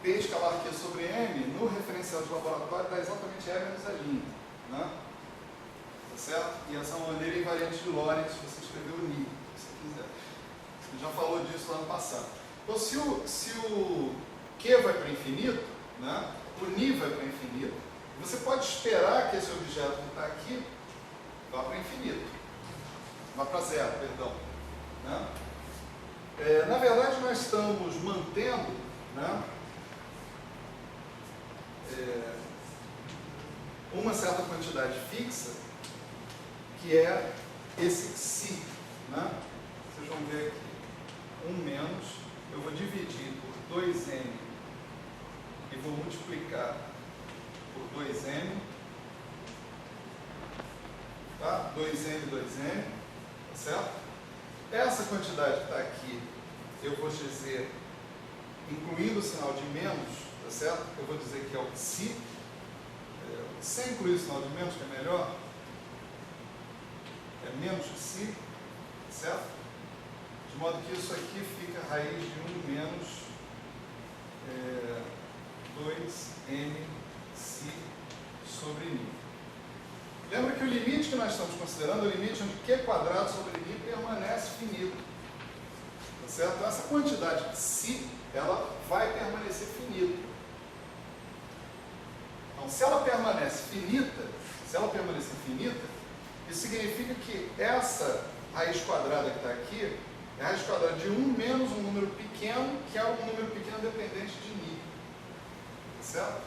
P escalar Q sobre M, no referencial de laboratório, dá exatamente E menos L', né? Tá certo? E essa é uma maneira invariante de Lorentz, se você escrever o Ni, se você quiser. A gente já falou disso lá no passado. Então, se o Q vai para o infinito, né, o Ni vai para o infinito, você pode esperar que esse objeto que está aqui vá para o infinito. Vá para zero, perdão. Né? Na verdade, nós estamos mantendo, né, uma certa quantidade fixa, que é esse Xi. Né? Vocês vão ver aqui. 1 menos, eu vou dividir por 2m e vou multiplicar por 2m, tá? 2m, 2m, tá certo? Essa quantidade que está aqui, eu vou dizer, incluindo o sinal de menos, tá certo? Eu vou dizer que é o Xi, sem incluir o sinal de menos, que é melhor, é menos que Xi, tá certo? De modo que isso aqui fica raiz de 1 menos 2m Xi sobre Ni. Lembra que o limite que nós estamos considerando é o limite onde Q quadrado sobre Ni permanece finito. Tá certo? Então, essa quantidade Xi, ela vai permanecer finita. Então, se ela permanece finita, isso significa que essa raiz quadrada que está aqui é a raiz quadrada de 1 menos um número pequeno, que é um número pequeno dependente de Ni. Tá certo?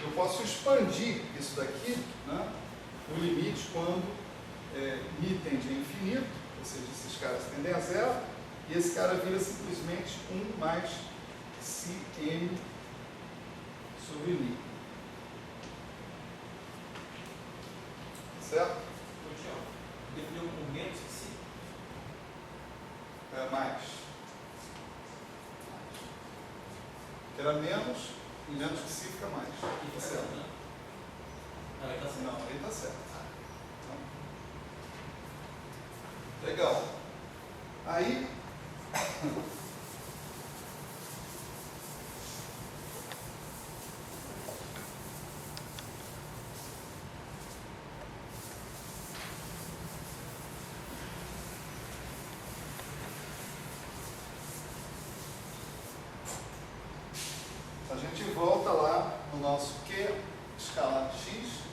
Eu posso expandir isso daqui, né, no limite quando Ni tende a infinito, ou seja, esses caras tendem a zero, e esse cara vira simplesmente 1 mais Xm sobre Ni. Certo? Definiu com menos que Xi? Mais. Que era menos, e menos que Xi fica mais. Tá certo? Não, ele está certo. Não, ele está certo. Legal. Aí, gente volta lá no nosso Q escalar x.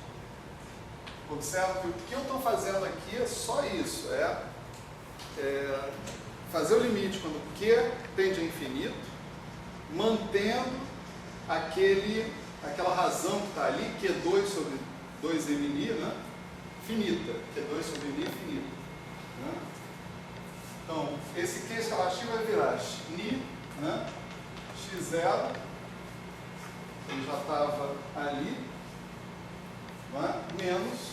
Observa que o que eu estou fazendo aqui é só isso, fazer o limite quando Q tende a infinito, mantendo aquela razão que está ali, Q2 sobre 2mni, né? Finita, Q2 sobre mi finita. Né? Então, esse Q escalar x vai virar ni, né? x0, ele já estava ali, né? Menos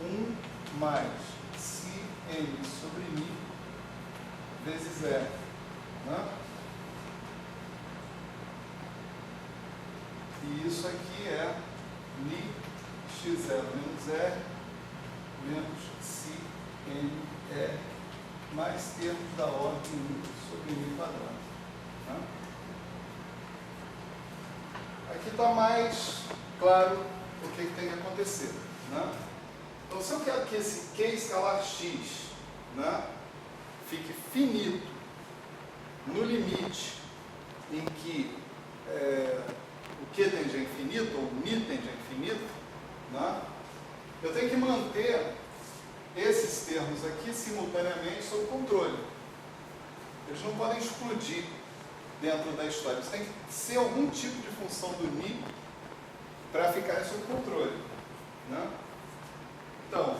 1 mais si m sobre mi vezes r. Né? E isso aqui é ni x0 menos r menos si m r mais termos da ordem 1 sobre mi quadrado. Né? Aqui está mais claro o que tem que acontecer. Né? Então, se eu quero que esse Q escalar x, né, fique finito no limite em que o Q tende a infinito, ou mi tende a infinito, né, eu tenho que manter esses termos aqui simultaneamente sob controle. Eles não podem explodir dentro da história. Isso tem que ser algum tipo de função do ni para ficar sob controle. Né? Então,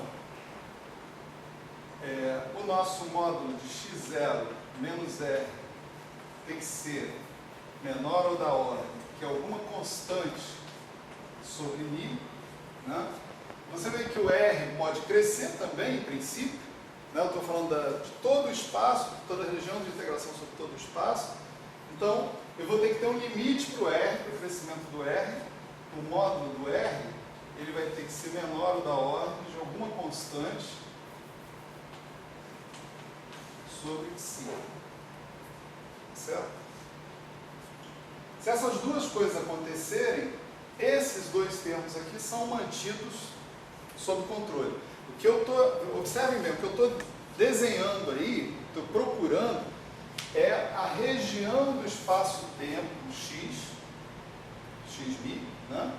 o nosso módulo de x0 menos r tem que ser menor ou da ordem que alguma constante sobre mi. Né? Você vê que o r pode crescer também, em princípio. Né? Eu estou falando de todo o espaço, de toda a região de integração sobre todo o espaço. Então, eu vou ter que ter um limite para o r, para o crescimento do r. O módulo do r ele vai ter que ser menor ou da ordem de alguma constante sobre si. Certo? Se essas duas coisas acontecerem, esses dois termos aqui são mantidos sob controle. O que eu estou, observem bem, o que eu estou desenhando aí, estou procurando, é a região do espaço-tempo x, xmi, né?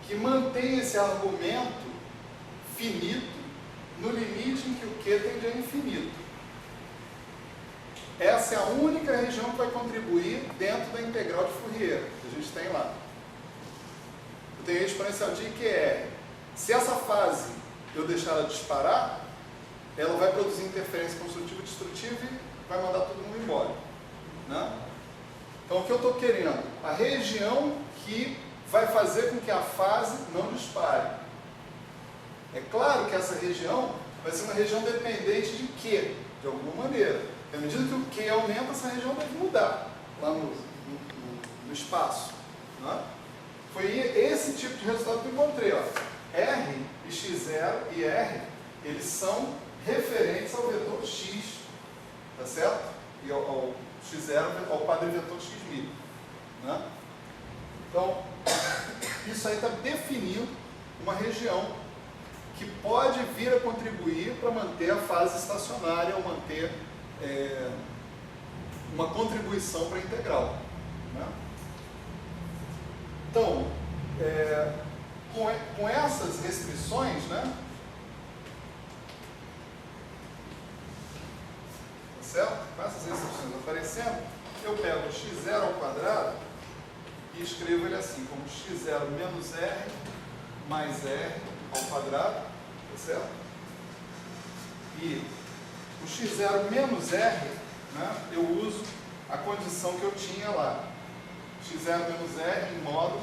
Que mantém esse argumento finito no limite em que o Q tende a infinito. Essa é a única região que vai contribuir dentro da integral de Fourier que a gente tem lá. Eu tenho a exponencial de IQR. Se essa fase eu deixar ela disparar, ela vai produzir interferência construtiva e destrutiva e vai mandar todo mundo embora. Né? Então, o que eu estou querendo? A região que vai fazer com que a fase não dispare. É claro que essa região vai ser uma região dependente de Q, de alguma maneira. À medida que o Q aumenta, essa região deve mudar lá no espaço. Né? Foi esse tipo de resultado que eu encontrei. Ó. R e x0 e R, eles são referentes ao vetor x, tá certo? E ao x0, ao quadrivetor xmi. Né? Então, isso aí está definindo uma região que pode vir a contribuir para manter a fase estacionária ou manter uma contribuição para a integral. Né? Então, com essas restrições, né? Tá certo? Com essas restrições aparecendo, eu pego x0 ao quadrado e escrevo ele assim, como x0 menos r mais r ao quadrado, tá certo? E o x0 menos r, né, eu uso a condição que eu tinha lá. x0 menos r em módulo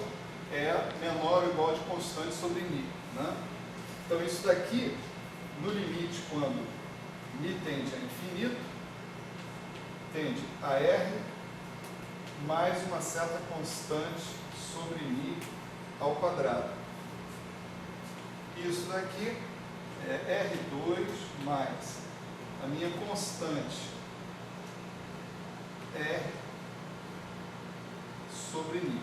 é menor ou igual de constante sobre mi. Né? Então isso daqui, no limite, quando mi tende a infinito, tende a r mais uma certa constante sobre mi ao quadrado. Isso daqui é R2 mais a minha constante R sobre mi.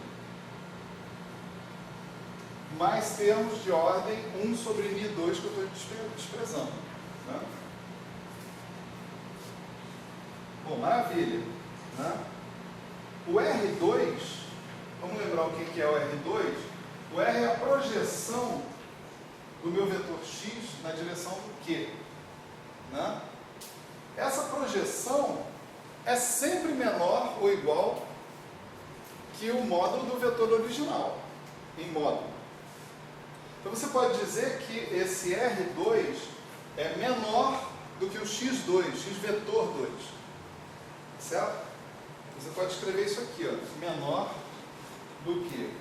Mais termos de ordem 1 sobre mi2 que eu estou expressando. Né? Bom, maravilha. Né? O R2, vamos lembrar o que é o R2? O R é a projeção do meu vetor x na direção do Q. Né? Essa projeção é sempre menor ou igual que o módulo do vetor original, em módulo. Então você pode dizer que esse R2 é menor do que o x2, x vetor 2. Certo? Você pode escrever isso aqui, ó, menor do que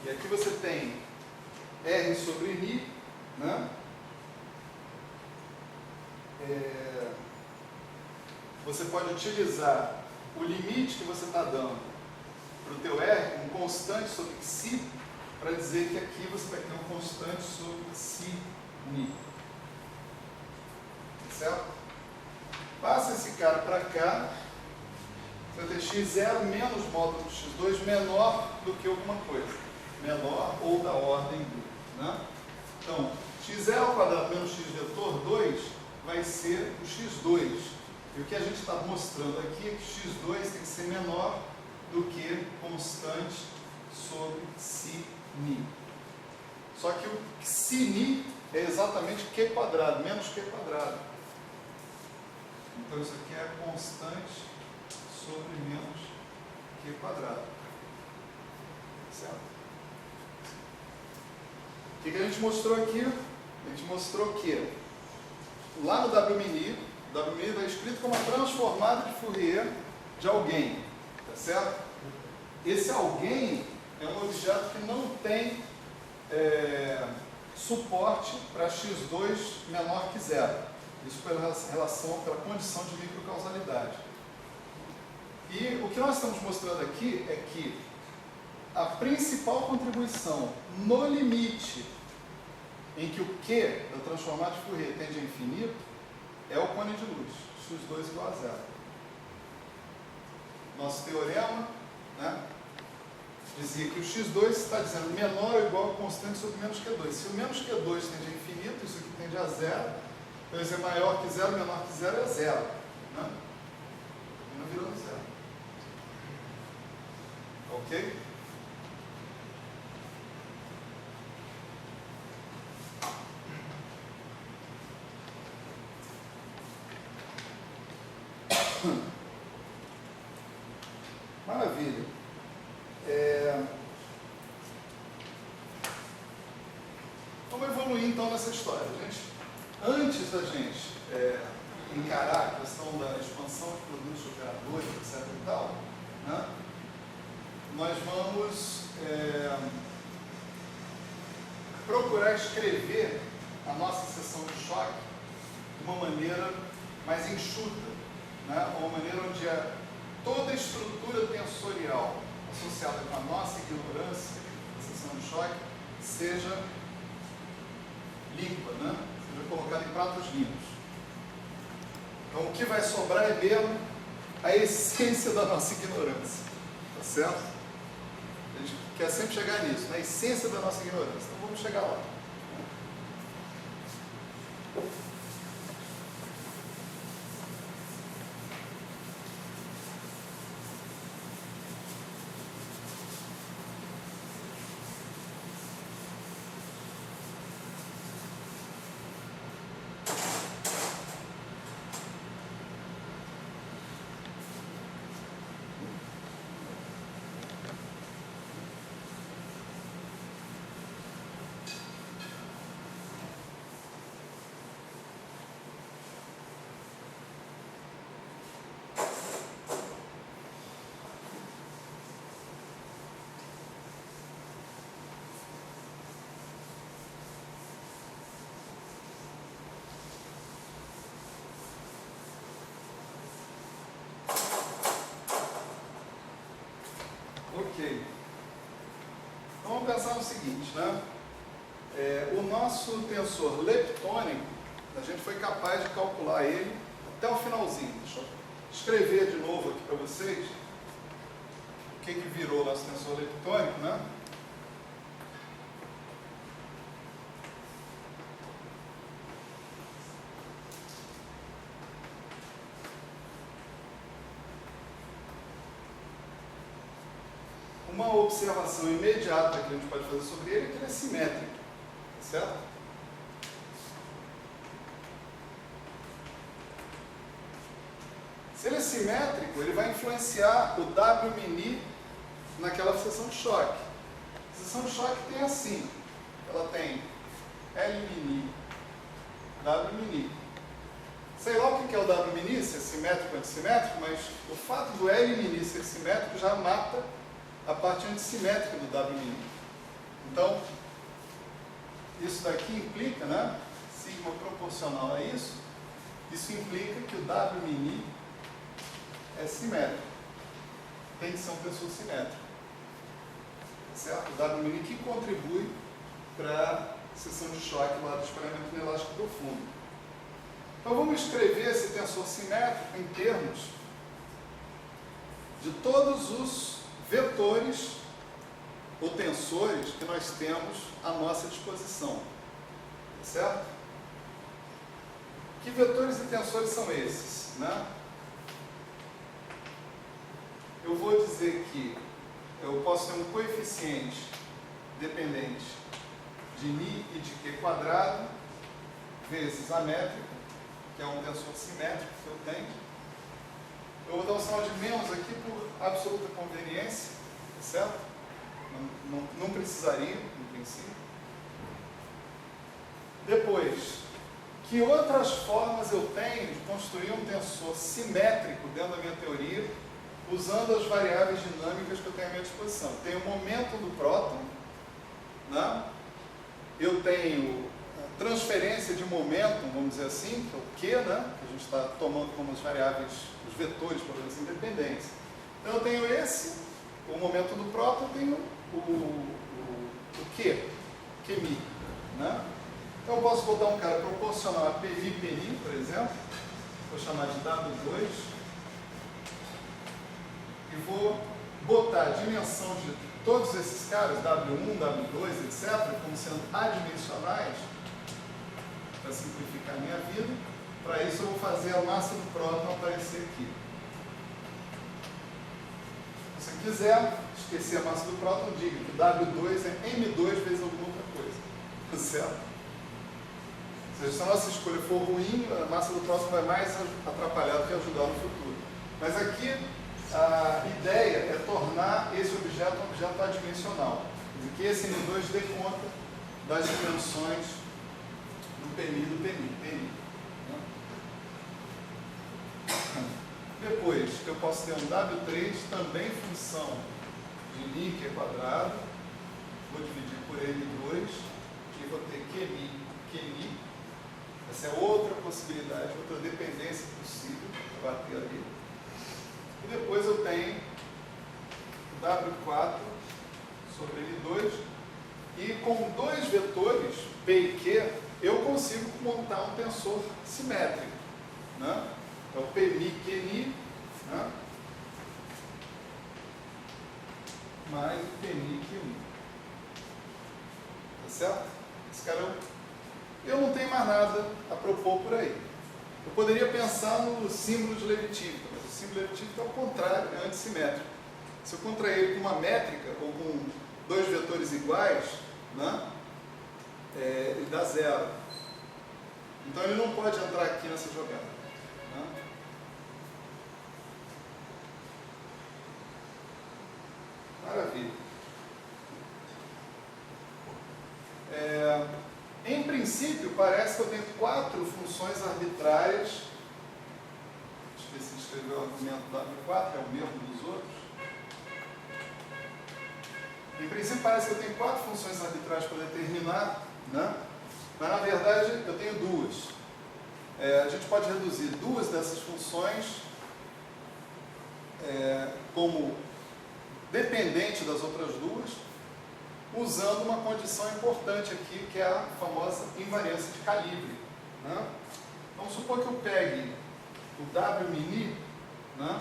e aqui você tem R sobre I, né? Você pode utilizar o limite que você está dando para o teu R, um constante sobre si, para dizer que aqui você vai ter um constante sobre si ni. Certo? Passa esse cara para cá, você vai ter x0 menos módulo x2 menor do que alguma coisa. Menor ou da ordem do. Né? Então, x0 ao quadrado menos x vetor 2 vai ser o x2. E o que a gente está mostrando aqui é que x2 tem que ser menor do que constante sobre si ni. Só que o si ni é exatamente q quadrado, menos q quadrado. Então isso aqui é constante sobre menos q quadrado. Certo? O que a gente mostrou aqui? A gente mostrou que lá no WMNI, o WMNI está escrito como uma transformada de Fourier de alguém. Tá certo? Esse alguém é um objeto que não tem suporte para x2 menor que zero. Isso pela relação, pela condição de microcausalidade. E o que nós estamos mostrando aqui é que a principal contribuição no limite em que o Q da transformada de Fourier tende a infinito é o cone de luz, x2 igual a zero. Nosso teorema, né, dizia que o x2 está dizendo menor ou igual a constante sobre menos q2. Se o menos q2 tende a infinito, isso aqui tende a zero, então isso é maior que zero, menor que zero é zero. Né? E não virando zero. Ok? Maravilha. Vamos evoluir então nessa história. Antes da gente encarar a questão da expansão de produtos de operadores, etc. e tal, né, nós vamos procurar escrever a nossa seção de choque de uma maneira mais enxuta, né, uma maneira onde toda a estrutura tensorial associada com a nossa ignorância da seção de choque seja limpa, né? Seja colocada em pratos limpos. Então, o que vai sobrar é mesmo a essência da nossa ignorância. Tá certo? A gente quer sempre chegar nisso, na essência da nossa ignorância. Então, vamos chegar lá. Ok. Então vamos pensar no seguinte, né? O nosso tensor leptônico, a gente foi capaz de calcular ele até o finalzinho. Deixa eu escrever de novo aqui para vocês o que virou o nosso tensor leptônico, né? uma observação imediata que a gente pode fazer sobre ele é que ele é simétrico, certo? Se ele é simétrico, ele vai influenciar o W' naquela seção de choque. A seção de choque tem assim, ela tem L', W'. Sei lá o que é o W', se é simétrico ou antissimétrico, mas o fato do L' ser simétrico já mata a parte antissimétrica do W'. Então, isso daqui implica, né? Sigma proporcional a isso implica que o W' é simétrico. Tem que ser um tensor simétrico. Certo? O W' que contribui para a seção de choque lá do espalhamento inelástico profundo. Então vamos escrever esse tensor simétrico em termos de todos os vetores ou tensores que nós temos à nossa disposição. Certo? Que vetores e tensores são esses? Né? Eu vou dizer que eu posso ter um coeficiente dependente de μ e de q quadrado vezes a métrica, que é um tensor simétrico que eu tenho. Eu vou dar um sinal de menos aqui por absoluta conveniência, certo? Não precisaria, no princípio. Depois, que outras formas eu tenho de construir um tensor simétrico dentro da minha teoria, usando as variáveis dinâmicas que eu tenho à minha disposição? Eu tenho o momento do próton, né? Eu tenho transferência de momento, vamos dizer assim, que é o Q, né? Que a gente está tomando como as variáveis, os vetores, por exemplo, independentes. Então eu tenho o momento do próton, eu tenho o Q, QμI, né? Então eu posso botar um cara proporcional a PμI, por exemplo, vou chamar de W2, e vou botar a dimensão de todos esses caras, W1, W2, etc., como sendo adimensionais, para simplificar a minha vida. Para isso eu vou fazer a massa do próton aparecer aqui. Se você quiser esquecer a massa do próton, diga que W2 é M2 vezes alguma outra coisa. Certo? Ou seja, se a nossa escolha for ruim, a massa do próton vai mais atrapalhar do que ajudar no futuro. Mas aqui a ideia é tornar esse objeto um objeto adimensional. Que esse M2 dê conta das dimensões do PMI e do PMI. Depois, eu posso ter um W3, também função de μ, que é quadrado. Vou dividir por M2 e vou ter QμI. Essa é outra possibilidade, outra dependência possível para bater ali. E depois eu tenho W4 sobre L2, e com dois vetores, P e Q, eu consigo montar um tensor simétrico. Né? É o PMI, QMI, né? mais o PMI, QMI. Tá certo? Esse cara eu não tenho mais nada a propor por aí. Eu poderia pensar no símbolo de Levi-Tivita, mas o símbolo de Levi-Tivita é o contrário, é antissimétrico. Se eu contrair ele com uma métrica ou com dois vetores iguais, né, ele dá zero. Então ele não pode entrar aqui nessa jogada. Né? Maravilha. Em princípio, parece que eu tenho 4 funções arbitrárias. Deixa eu ver se escrever o argumento W4, é o mesmo dos outros. Em princípio, parece que eu tenho 4 funções arbitrárias para determinar, né? Mas na verdade eu tenho 2. A gente pode reduzir 2 dessas funções como dependente das outras 2, usando uma condição importante aqui, que é a famosa invariância de calibre. Né? Vamos supor que eu pegue o W', né,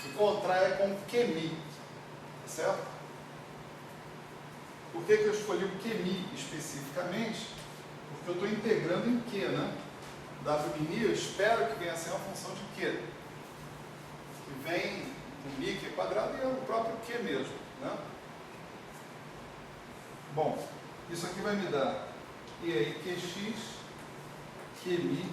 e contraia com QMI, certo? Por que eu escolhi o QMI especificamente? Porque eu estou integrando em Q, né? W' eu espero que venha a ser uma função de Q, que vem o mi, que é quadrado, e é o próprio Q mesmo, né? Bom, isso aqui vai me dar e aí QX, QMi,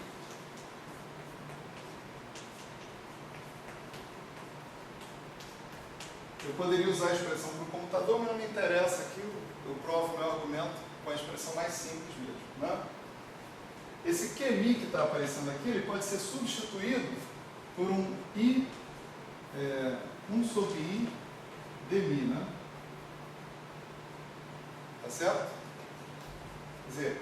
eu poderia usar a expressão para o computador, mas não me interessa aqui, eu provo meu argumento com a expressão mais simples mesmo, né? Esse QMi que está aparecendo aqui, ele pode ser substituído por um I, 1 sobre I de Mi, né? Tá certo? Quer dizer,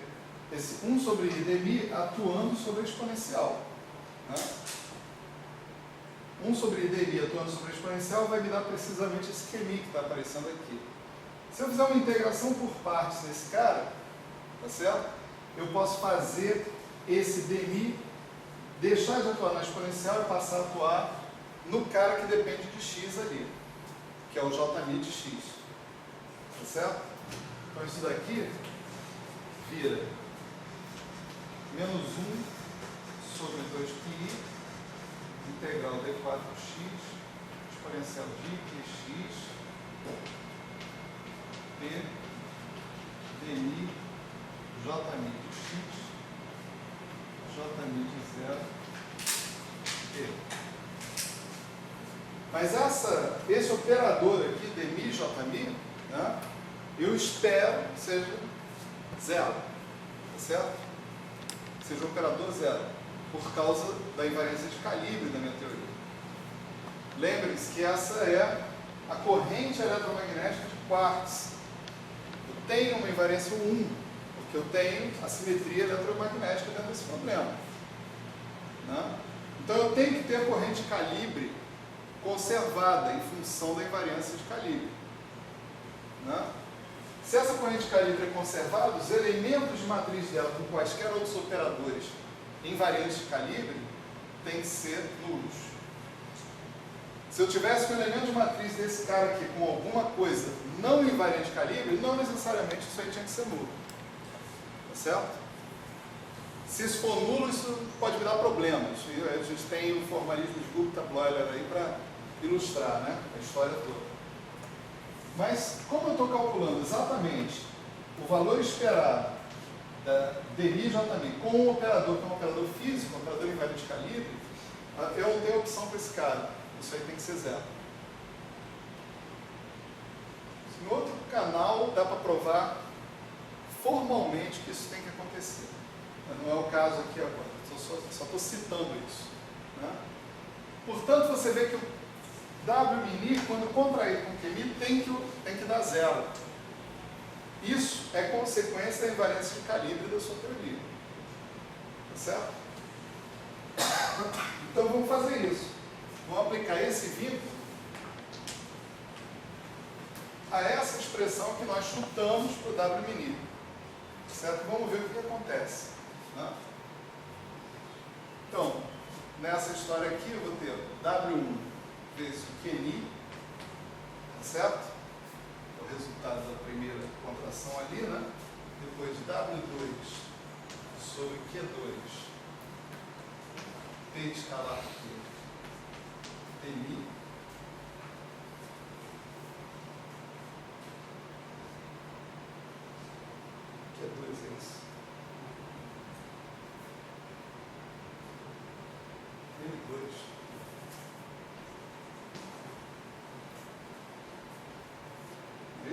esse 1 sobre I de Mi atuando sobre a exponencial, né? 1 sobre I de Mi atuando sobre a exponencial vai me dar precisamente esse QMi que está aparecendo aqui. Se eu fizer uma integração por partes nesse cara, tá certo? Eu posso fazer esse dmi deixar de atuar na exponencial e passar a atuar no cara que depende de x ali, que é o jmi de x. Tá certo? Então isso daqui vira menos 1 sobre 2πi integral d4x exponencial de qx p dmi jmi de x jmi de 0 p. Mas esse operador aqui, dmi jmi, né, eu espero que seja zero, tá certo? Seja operador zero, por causa da invariância de calibre da minha teoria. Lembrem-se que essa é a corrente eletromagnética de quartz. Eu tenho uma invariância 1, porque eu tenho a simetria eletromagnética dentro desse problema, né? Então eu tenho que ter a corrente de calibre conservada em função da invariância de calibre, né? Se essa corrente de calibre é conservada, os elementos de matriz dela, com quaisquer outros operadores invariantes de calibre, têm que ser nulos. Se eu tivesse um elemento de matriz desse cara aqui com alguma coisa não invariante de calibre, não necessariamente isso aí tinha que ser nulo. Tá certo? Se isso for nulo, isso pode me dar problemas. E a gente tem o formalismo de Gupta-Bloiler aí para ilustrar, né, a história toda. Mas, como eu estou calculando exatamente o valor esperado da dmi jmi com um operador que é um operador físico, um operador invariante de calibre, eu não tenho opção para esse cara. Isso aí tem que ser zero. Em outro canal dá para provar formalmente que isso tem que acontecer. Não é o caso aqui agora. Só estou citando isso, né? Portanto, você vê que o W-mini, quando contraído com QMi, tem que dar zero. Isso é consequência da invariância de calibre da sua teoria. Tá certo? Então vamos fazer isso. Vamos aplicar esse vínculo a essa expressão que nós chutamos para o W-mini. Certo? Vamos ver o que acontece, né? Então, nessa história aqui eu vou ter W1 vezes o QMi, tá certo? É o resultado da primeira contração ali, né? Depois W2 sobre Q2 P escalar Q dmi Q2 é isso. L2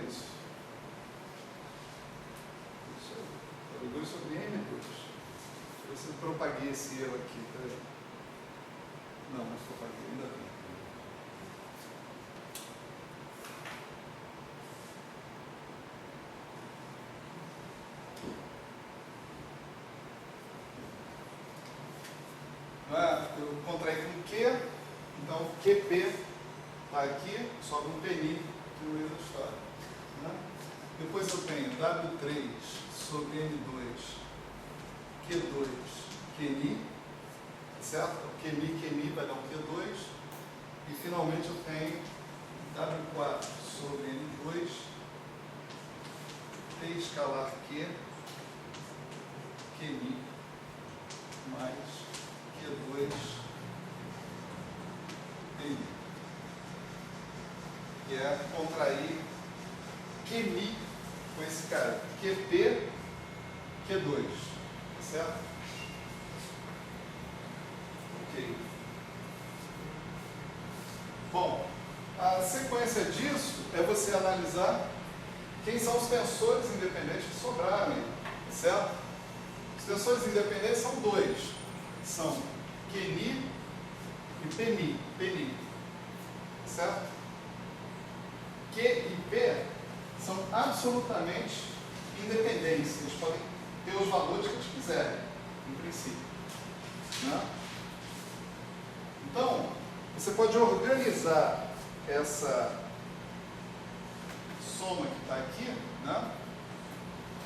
isso? Isso aí. L2 sobre N2. Deixa eu ver se eu propaguei esse erro aqui. Peraí. Não, mas propaguei ainda bem. Eu contraí com Q, então QP está aqui, sobe um PNI no meio da história, né? Depois eu tenho W3 sobre N2, Q2, QNI, certo? QMi vai dar um Q2, e finalmente eu tenho W4 sobre N2, T escalar Q, QMi, mais Q2 PI. que é contrair QMI com esse cara, QP, Q2, tá certo? Ok. Bom, a sequência disso é você analisar quem são os tensores independentes que sobraram aí, tá certo? Os tensores independentes são dois, são QNI e PNI, certo? Q e P são absolutamente independentes, eles podem ter os valores que eles quiserem, em princípio, né? Então, você pode organizar essa soma que está aqui, né,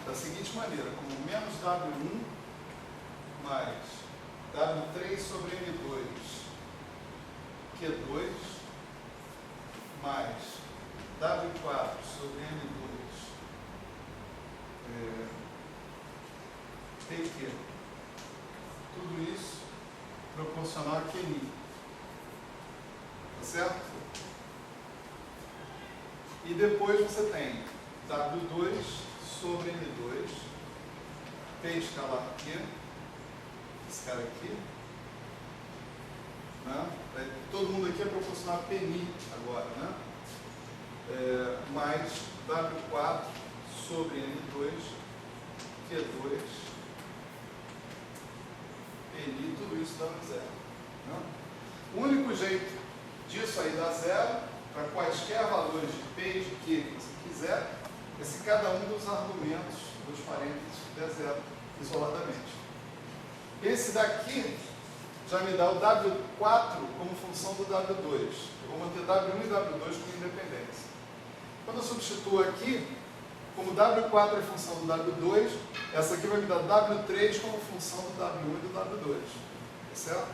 da seguinte maneira, como menos W1 mais W3 sobre M2 Q2 mais W4 sobre M2 PQ. Tudo isso proporcional a QNI. Tá certo? E depois você tem W2 sobre M2, P escalar Q, esse cara aqui, né? Todo mundo aqui é proporcional a PNI agora, né? Mais W4 sobre M2, Q2, PNI, tudo isso dando zero. Né? O único jeito disso aí dar zero, para quaisquer valores de P e de Q que você quiser, é se cada um dos argumentos dos parênteses der zero isoladamente. Esse daqui já me dá o W4 como função do W2. Eu vou manter W1 e W2 como independência. Quando eu substituo aqui, como W4 é função do W2, essa aqui vai me dar W3 como função do W1 e do W2. Certo?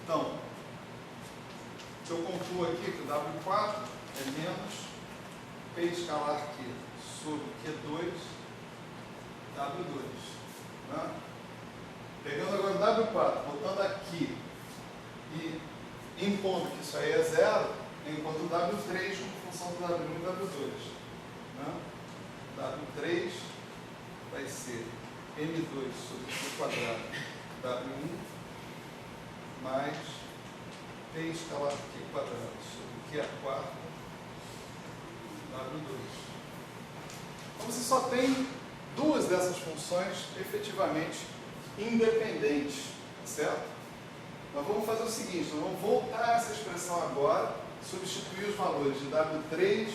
Então, eu concluo aqui que o W4 é menos P escalar Q sobre Q2 W2. Né? Pegando agora o W4, botando aqui e impondo que isso aí é zero, eu encontro o W3 como função do W1 e W2. Né? W3 vai ser M2 sobre Q quadrado W1 mais P escalar Q quadrado sobre Q a quarta W2. Então você só tem duas dessas funções efetivamente independentes, certo? Nós vamos fazer o seguinte, nós vamos voltar a essa expressão agora, substituir os valores de W3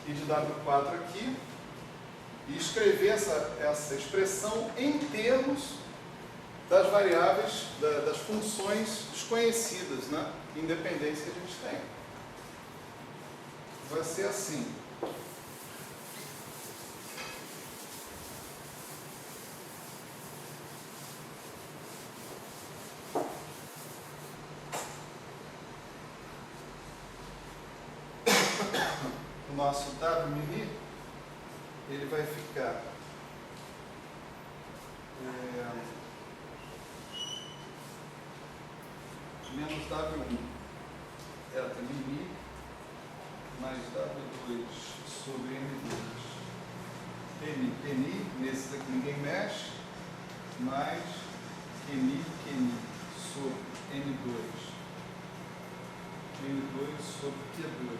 e de W4 aqui e escrever essa expressão em termos das variáveis, das funções desconhecidas, né, independentes que a gente tem. Vai ser assim. O nosso W mini, ele vai ficar menos W1 eta mini mais W2 sobre M2 PNI, nesses aqui ninguém mexe, mais QNI sobre M2 sobre Q2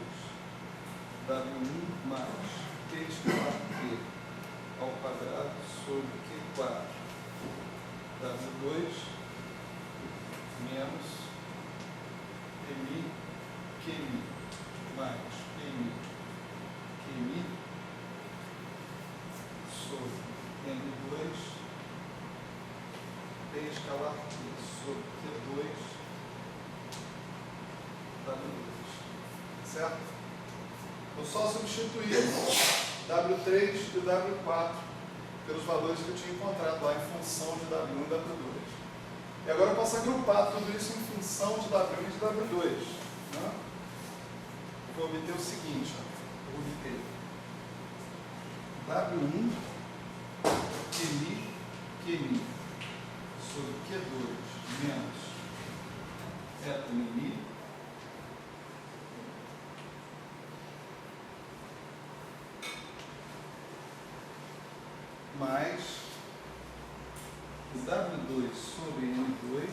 W1 mais P escalar Q ao quadrado sobre Q4 W2 menos QNI mais QNI sobre M2 P escalar Q sobre Q2 W2. Certo? Vou só substituir W3 e W4 pelos valores que eu tinha encontrado lá em função de W1 e W2. E agora eu posso agrupar tudo isso em função de W1 e de W2. Né? Eu vou obter o seguinte, ó. Eu vou obter W1 QNI sobre Q2 menos eta mini o W2 sobre N2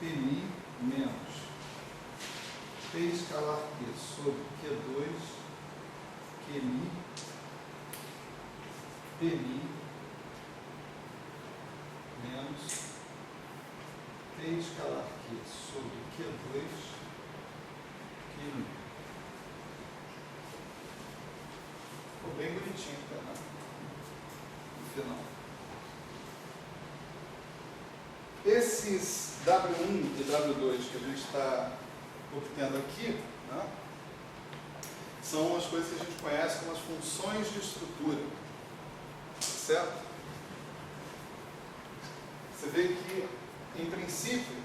Pmi menos P escalar Q sobre Q2 Qmi Pmi menos P escalar Q sobre Q2 Qmi. Ficou bem bonitinho, tá? No final. Esses W1 e W2 que a gente está obtendo aqui, né, são as coisas que a gente conhece como as funções de estrutura. Certo? Você vê que, em princípio,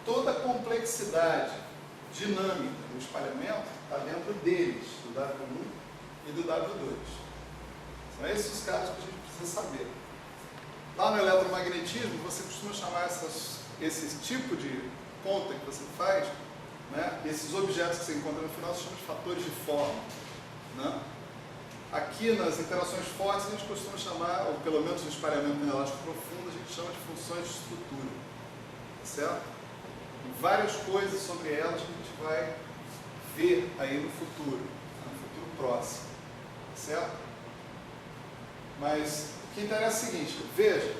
toda a complexidade dinâmica do espalhamento está dentro deles, do W1 e do W2. São esses os casos que a gente precisa saber. Lá no eletromagnetismo, você costuma chamar esse tipo de conta que você faz, né, esses objetos que você encontra no final, se chama de fatores de forma. Né? Aqui nas interações fortes, a gente costuma chamar, ou pelo menos no espalhamento inelástico profundo, a gente chama de funções de estrutura. Certo? E várias coisas sobre elas que a gente vai ver aí no futuro próximo. Certo? Mas o que interessa é o seguinte, veja,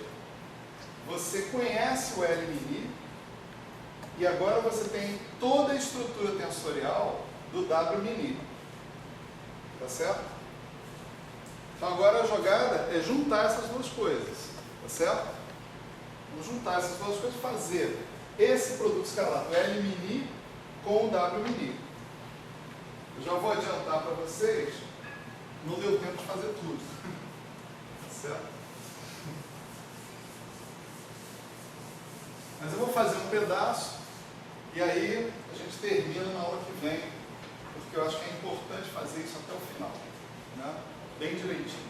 você conhece o L-mini e agora você tem toda a estrutura tensorial do W-mini. Tá certo? Então agora a jogada é juntar essas duas coisas. Tá certo? Vamos juntar essas duas coisas e fazer esse produto escalar do L-mini com o W-mini. Eu já vou adiantar para vocês, não deu tempo de fazer tudo. Certo? Mas eu vou fazer um pedaço e aí a gente termina na aula que vem, porque eu acho que é importante fazer isso até o final, né? Bem direitinho.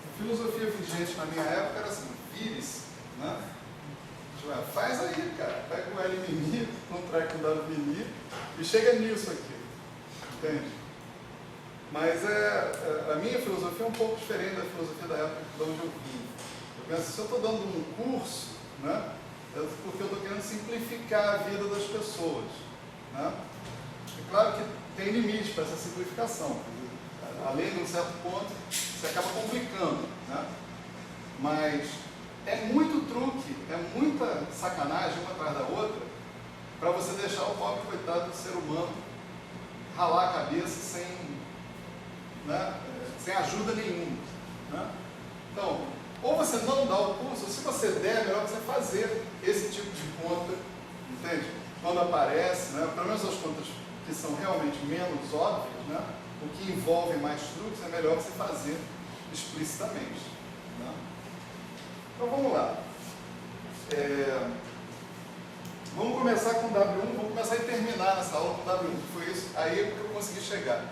A filosofia vigente na minha época era assim, vire-se, né? Faz aí, cara, pega o L-mini, contrai com o W-mini e chega nisso aqui, entende? Mas a minha filosofia é um pouco diferente da filosofia da época de onde eu vim. Eu penso, se eu estou dando um curso, né, é porque eu estou querendo simplificar a vida das pessoas, né? É claro que tem limite para essa simplificação, além de um certo ponto, você acaba complicando, né? Mas é muito truque, é muita sacanagem uma atrás da outra para você deixar o pobre coitado do ser humano ralar a cabeça sem, né, sem ajuda nenhuma. Né? Então, ou você não dá o curso, ou se você der, é melhor você fazer esse tipo de conta, entende? Quando aparece, né, pelo menos as contas que são realmente menos óbvias, né, o que envolve mais truques, é melhor você fazer explicitamente. Né? Então vamos lá. Vamos começar com W1, vamos começar e terminar nessa aula com W1, que foi isso aí que eu consegui chegar.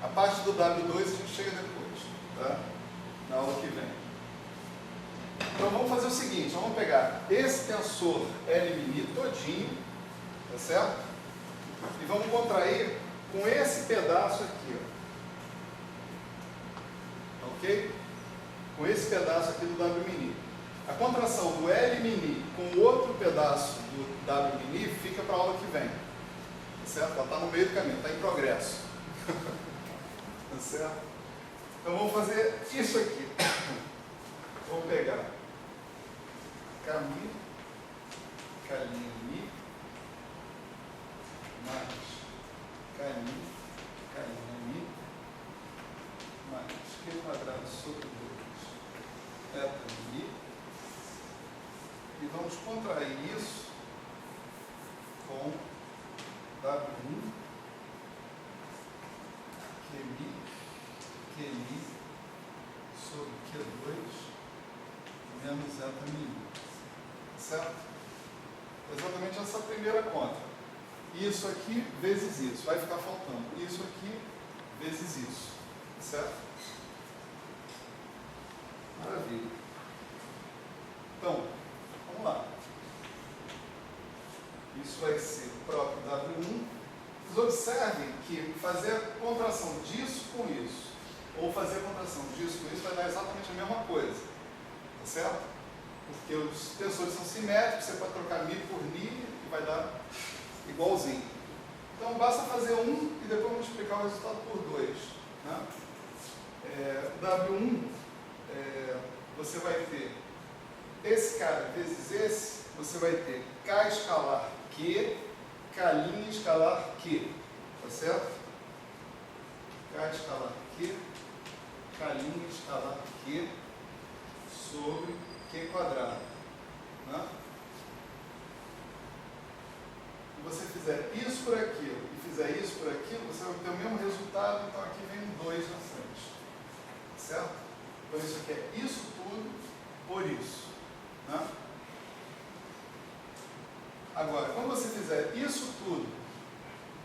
A parte do W2 a gente chega depois, tá? Na aula que vem. Então vamos fazer o seguinte, vamos pegar esse tensor L-mini todinho, tá certo? E vamos contrair com esse pedaço aqui, ó. Ok? Com esse pedaço aqui do W-mini. A contração do L-mini com o outro pedaço do W-mini fica para a aula que vem. Tá certo? Ela está no meio do caminho, está em progresso. Tá certo? Então vamos fazer isso aqui. Vamos pegar Kami, Kalini, mais Kani, Kalini, mais Q quadrado sobre 2 eta mi. E vamos contrair isso com W1, QMi sobre Q2 menos eta mi. Certo? Exatamente essa primeira conta. Isso aqui vezes isso. Vai ficar faltando isso aqui vezes isso. Certo? Maravilha. Então, vamos lá. Isso isso vai ser o próprio W1. Vocês observem que fazer a contração disso com isso, ou fazer a contração disso com isso, vai dar exatamente a mesma coisa. Tá certo? Porque os tensores são simétricos, você pode trocar μ por Ni e vai dar igualzinho. Então basta fazer um e depois multiplicar o resultado por 2. Né? W1, você vai ter esse cara vezes esse, você vai ter K escalar Q, K' escalar Q. Tá certo? K escalar Q, K' escalar Q sobre Q quadrado. Né? Se você fizer isso por aquilo e fizer isso por aquilo, você vai ter o mesmo resultado, então aqui vem um 2 na frente. Certo? Então isso aqui é isso tudo por isso. Né? Agora, quando você fizer isso tudo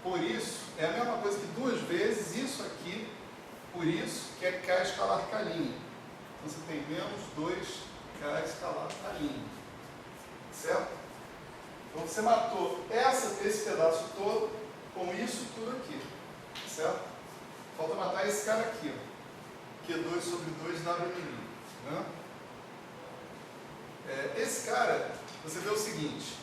por isso, é a mesma coisa que 2 vezes isso aqui por isso, que é K escalar K'. Então você tem menos 2K escalar K'. Certo? Então você matou esse pedaço todo com isso tudo aqui. Certo? Falta matar esse cara aqui, ó. Que é 2 sobre 2W'. Né? Esse cara, você vê o seguinte.